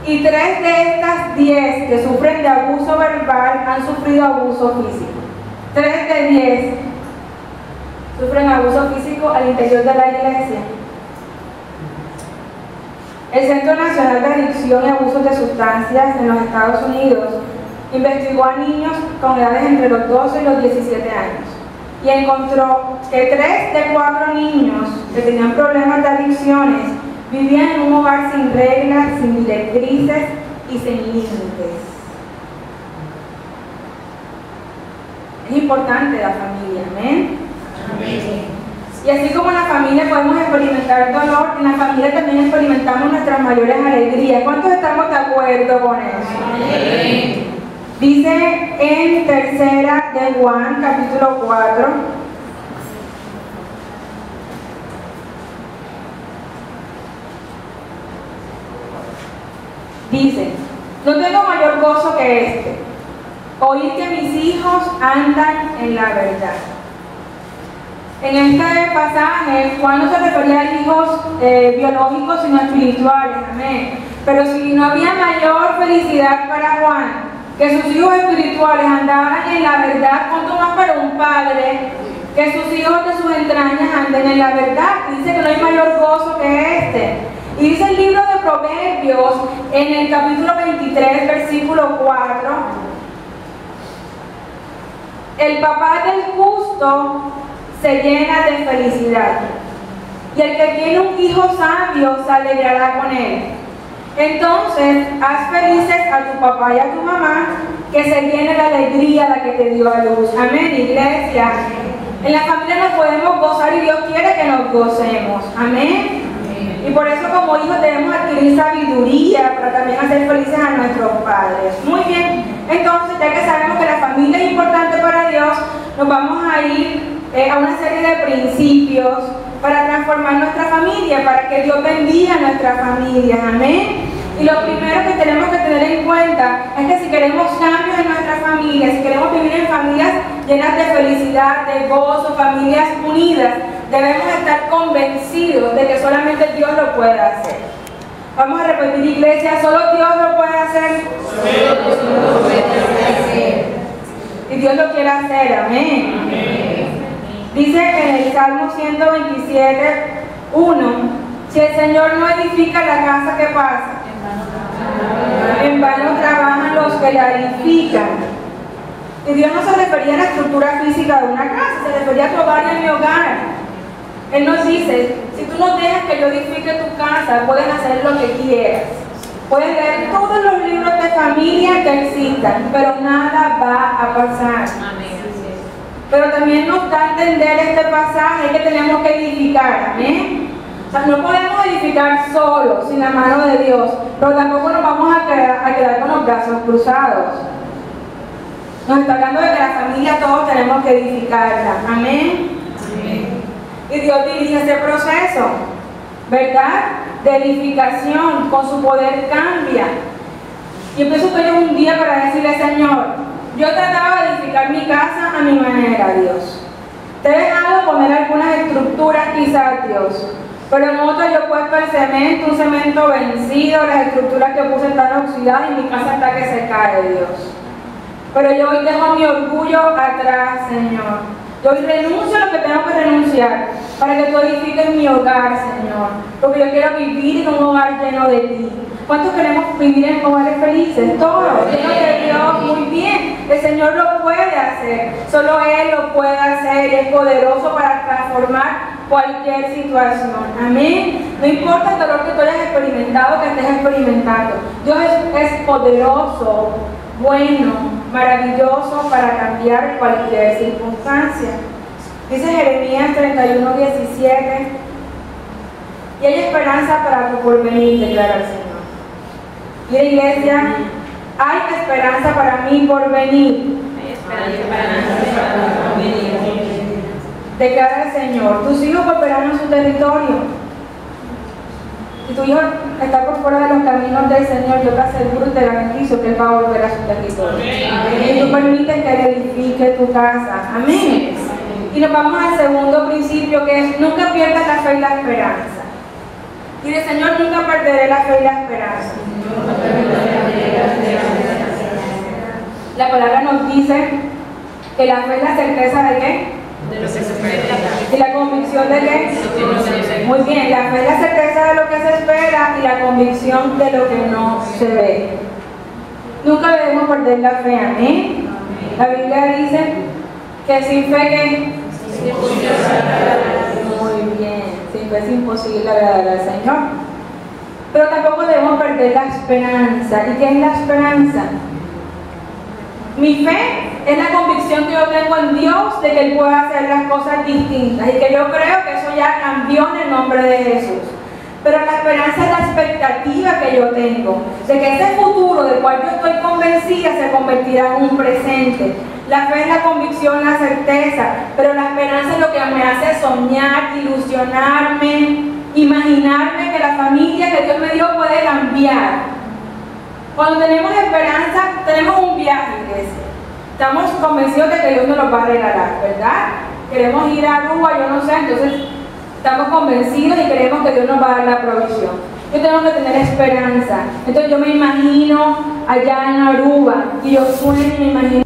Speaker 1: Y 3 de estas 10 que sufren de abuso verbal han sufrido abuso físico. 3 de 10 sufren abuso físico al interior de la iglesia. El Centro Nacional de Adicción y Abusos de Sustancias en los Estados Unidos investigó a niños con edades entre los 12 y los 17 años y encontró que 3 de 4 niños que tenían problemas de adicciones vivían en un hogar sin reglas, sin directrices y sin límites. Es importante la familia, amén. Y así como en la familia podemos experimentar dolor, en la familia también experimentamos nuestras mayores alegrías. ¿Cuántos estamos de acuerdo con eso? Dice en 3 de Juan, capítulo 4, dice: no tengo mayor gozo que este, oír que mis hijos andan en la verdad. En este pasaje, Juan no se refería a hijos biológicos, sino espirituales, amén. Pero si no había mayor felicidad para Juan que sus hijos espirituales andaran en la verdad, ¿cuánto más para un padre que sus hijos de sus entrañas anden en la verdad? Dice que no hay mayor gozo que este. Y dice el libro de Proverbios, en el capítulo 23, versículo 4, el papá del justo se llena de felicidad, y el que tiene un hijo sabio se alegrará con él. Entonces, haz felices a tu papá y a tu mamá, que se llene de alegría la que te dio a luz. Amén, iglesia. En la familia nos podemos gozar y Dios quiere que nos gocemos. Amén. Y por eso como hijos debemos adquirir sabiduría para también hacer felices a nuestros padres. Muy bien, entonces ya que sabemos que la familia es importante para Dios, nos vamos a ir a una serie de principios para transformar nuestra familia, para que Dios bendiga a nuestras familias. Amén. Y lo primero que tenemos que tener en cuenta es que si queremos cambios en nuestra familia, si queremos vivir en familias llenas de felicidad, de gozo, familias unidas, debemos estar convencidos de que solamente Dios lo puede hacer. Vamos a repetir, iglesia, ¿solo Dios lo puede hacer? Y Dios lo quiere hacer, amén. Dice en el Salmo 127, 1, si el Señor no edifica la casa, ¿qué pasa? En vano trabajan los que la edifican. Y Dios no se refería a la estructura física de una casa, se refería a tu hogar y a mi hogar. Él nos dice, si tú no dejas que yo edifique tu casa, puedes hacer lo que quieras. Puedes leer todos los libros de familia que existan, pero nada va a pasar. Pero también nos da a entender este pasaje que tenemos que edificar. Amén. O sea, no podemos edificar solos, sin la mano de Dios, pero tampoco nos vamos a quedar con los brazos cruzados. Nos está hablando de que la familia todos tenemos que edificarla. Amén. Y Dios dirige ese proceso, ¿verdad? De edificación, con su poder cambia. Y empiezo hoy un día para decirle, Señor, yo trataba de edificar mi casa a mi manera, Dios. Te he dejado poner algunas estructuras quizás, Dios, pero en otras yo he puesto el cemento, un cemento vencido, las estructuras que puse están oxidadas y mi casa está que se cae, Dios. Pero yo hoy dejo mi orgullo atrás, Señor. Yo hoy renuncio a lo que tengo que renunciar para que tú edifiques mi hogar, Señor. Porque yo quiero vivir en un hogar lleno de ti. ¿Cuántos queremos vivir en hogares felices? Todos, llenos de Dios, muy bien. El Señor lo puede hacer. Solo Él lo puede hacer y es poderoso para transformar cualquier situación. Amén. No importa el dolor que tú hayas experimentado, que estés experimentando. Dios es poderoso, bueno, maravilloso para cambiar cualquier circunstancia. Dice Jeremías 31:17, y hay esperanza para tu porvenir, declara el Señor. Y la iglesia, hay esperanza para mi porvenir. Declara el Señor, tus hijos volverán a su territorio. Si tu hijo está por fuera de los caminos del Señor, yo te aseguro y te garantizo que Él va a volver a su territorio. Y tú permites que Él edifique tu casa. Amén. Y nos vamos al segundo principio, que es nunca pierdas la fe y la esperanza. Y el Señor, nunca perderé la fe y la esperanza. La palabra nos dice que la fe es la certeza de qué? ¿Y la convicción de qué? Muy bien, la fe es la certeza de lo que se espera y la convicción de lo que no se ve. Nunca debemos perder la fe, amén. La Biblia dice que sin fe que... Muy bien, sin fe es imposible agradar al Señor. Pero tampoco debemos perder la esperanza. ¿Y qué es la esperanza? Mi fe es la convicción que yo tengo en Dios de que Él puede hacer las cosas distintas y que yo creo que eso ya cambió en el nombre de Jesús. Pero la esperanza es la expectativa que yo tengo de que ese futuro del cual yo estoy convencida se convertirá en un presente. La fe es la convicción, la certeza, pero la esperanza es lo que me hace soñar, ilusionarme, imaginarme que la familia que Dios me dio puede cambiar. Cuando tenemos esperanza, tenemos un viaje, iglesia. Estamos convencidos de que Dios nos lo va a regalar, ¿verdad? Queremos ir a Aruba, yo no sé, entonces estamos convencidos y creemos que Dios nos va a dar la provisión. Yo tengo que tener esperanza. Entonces yo me imagino allá en Aruba y yo sueño y me imagino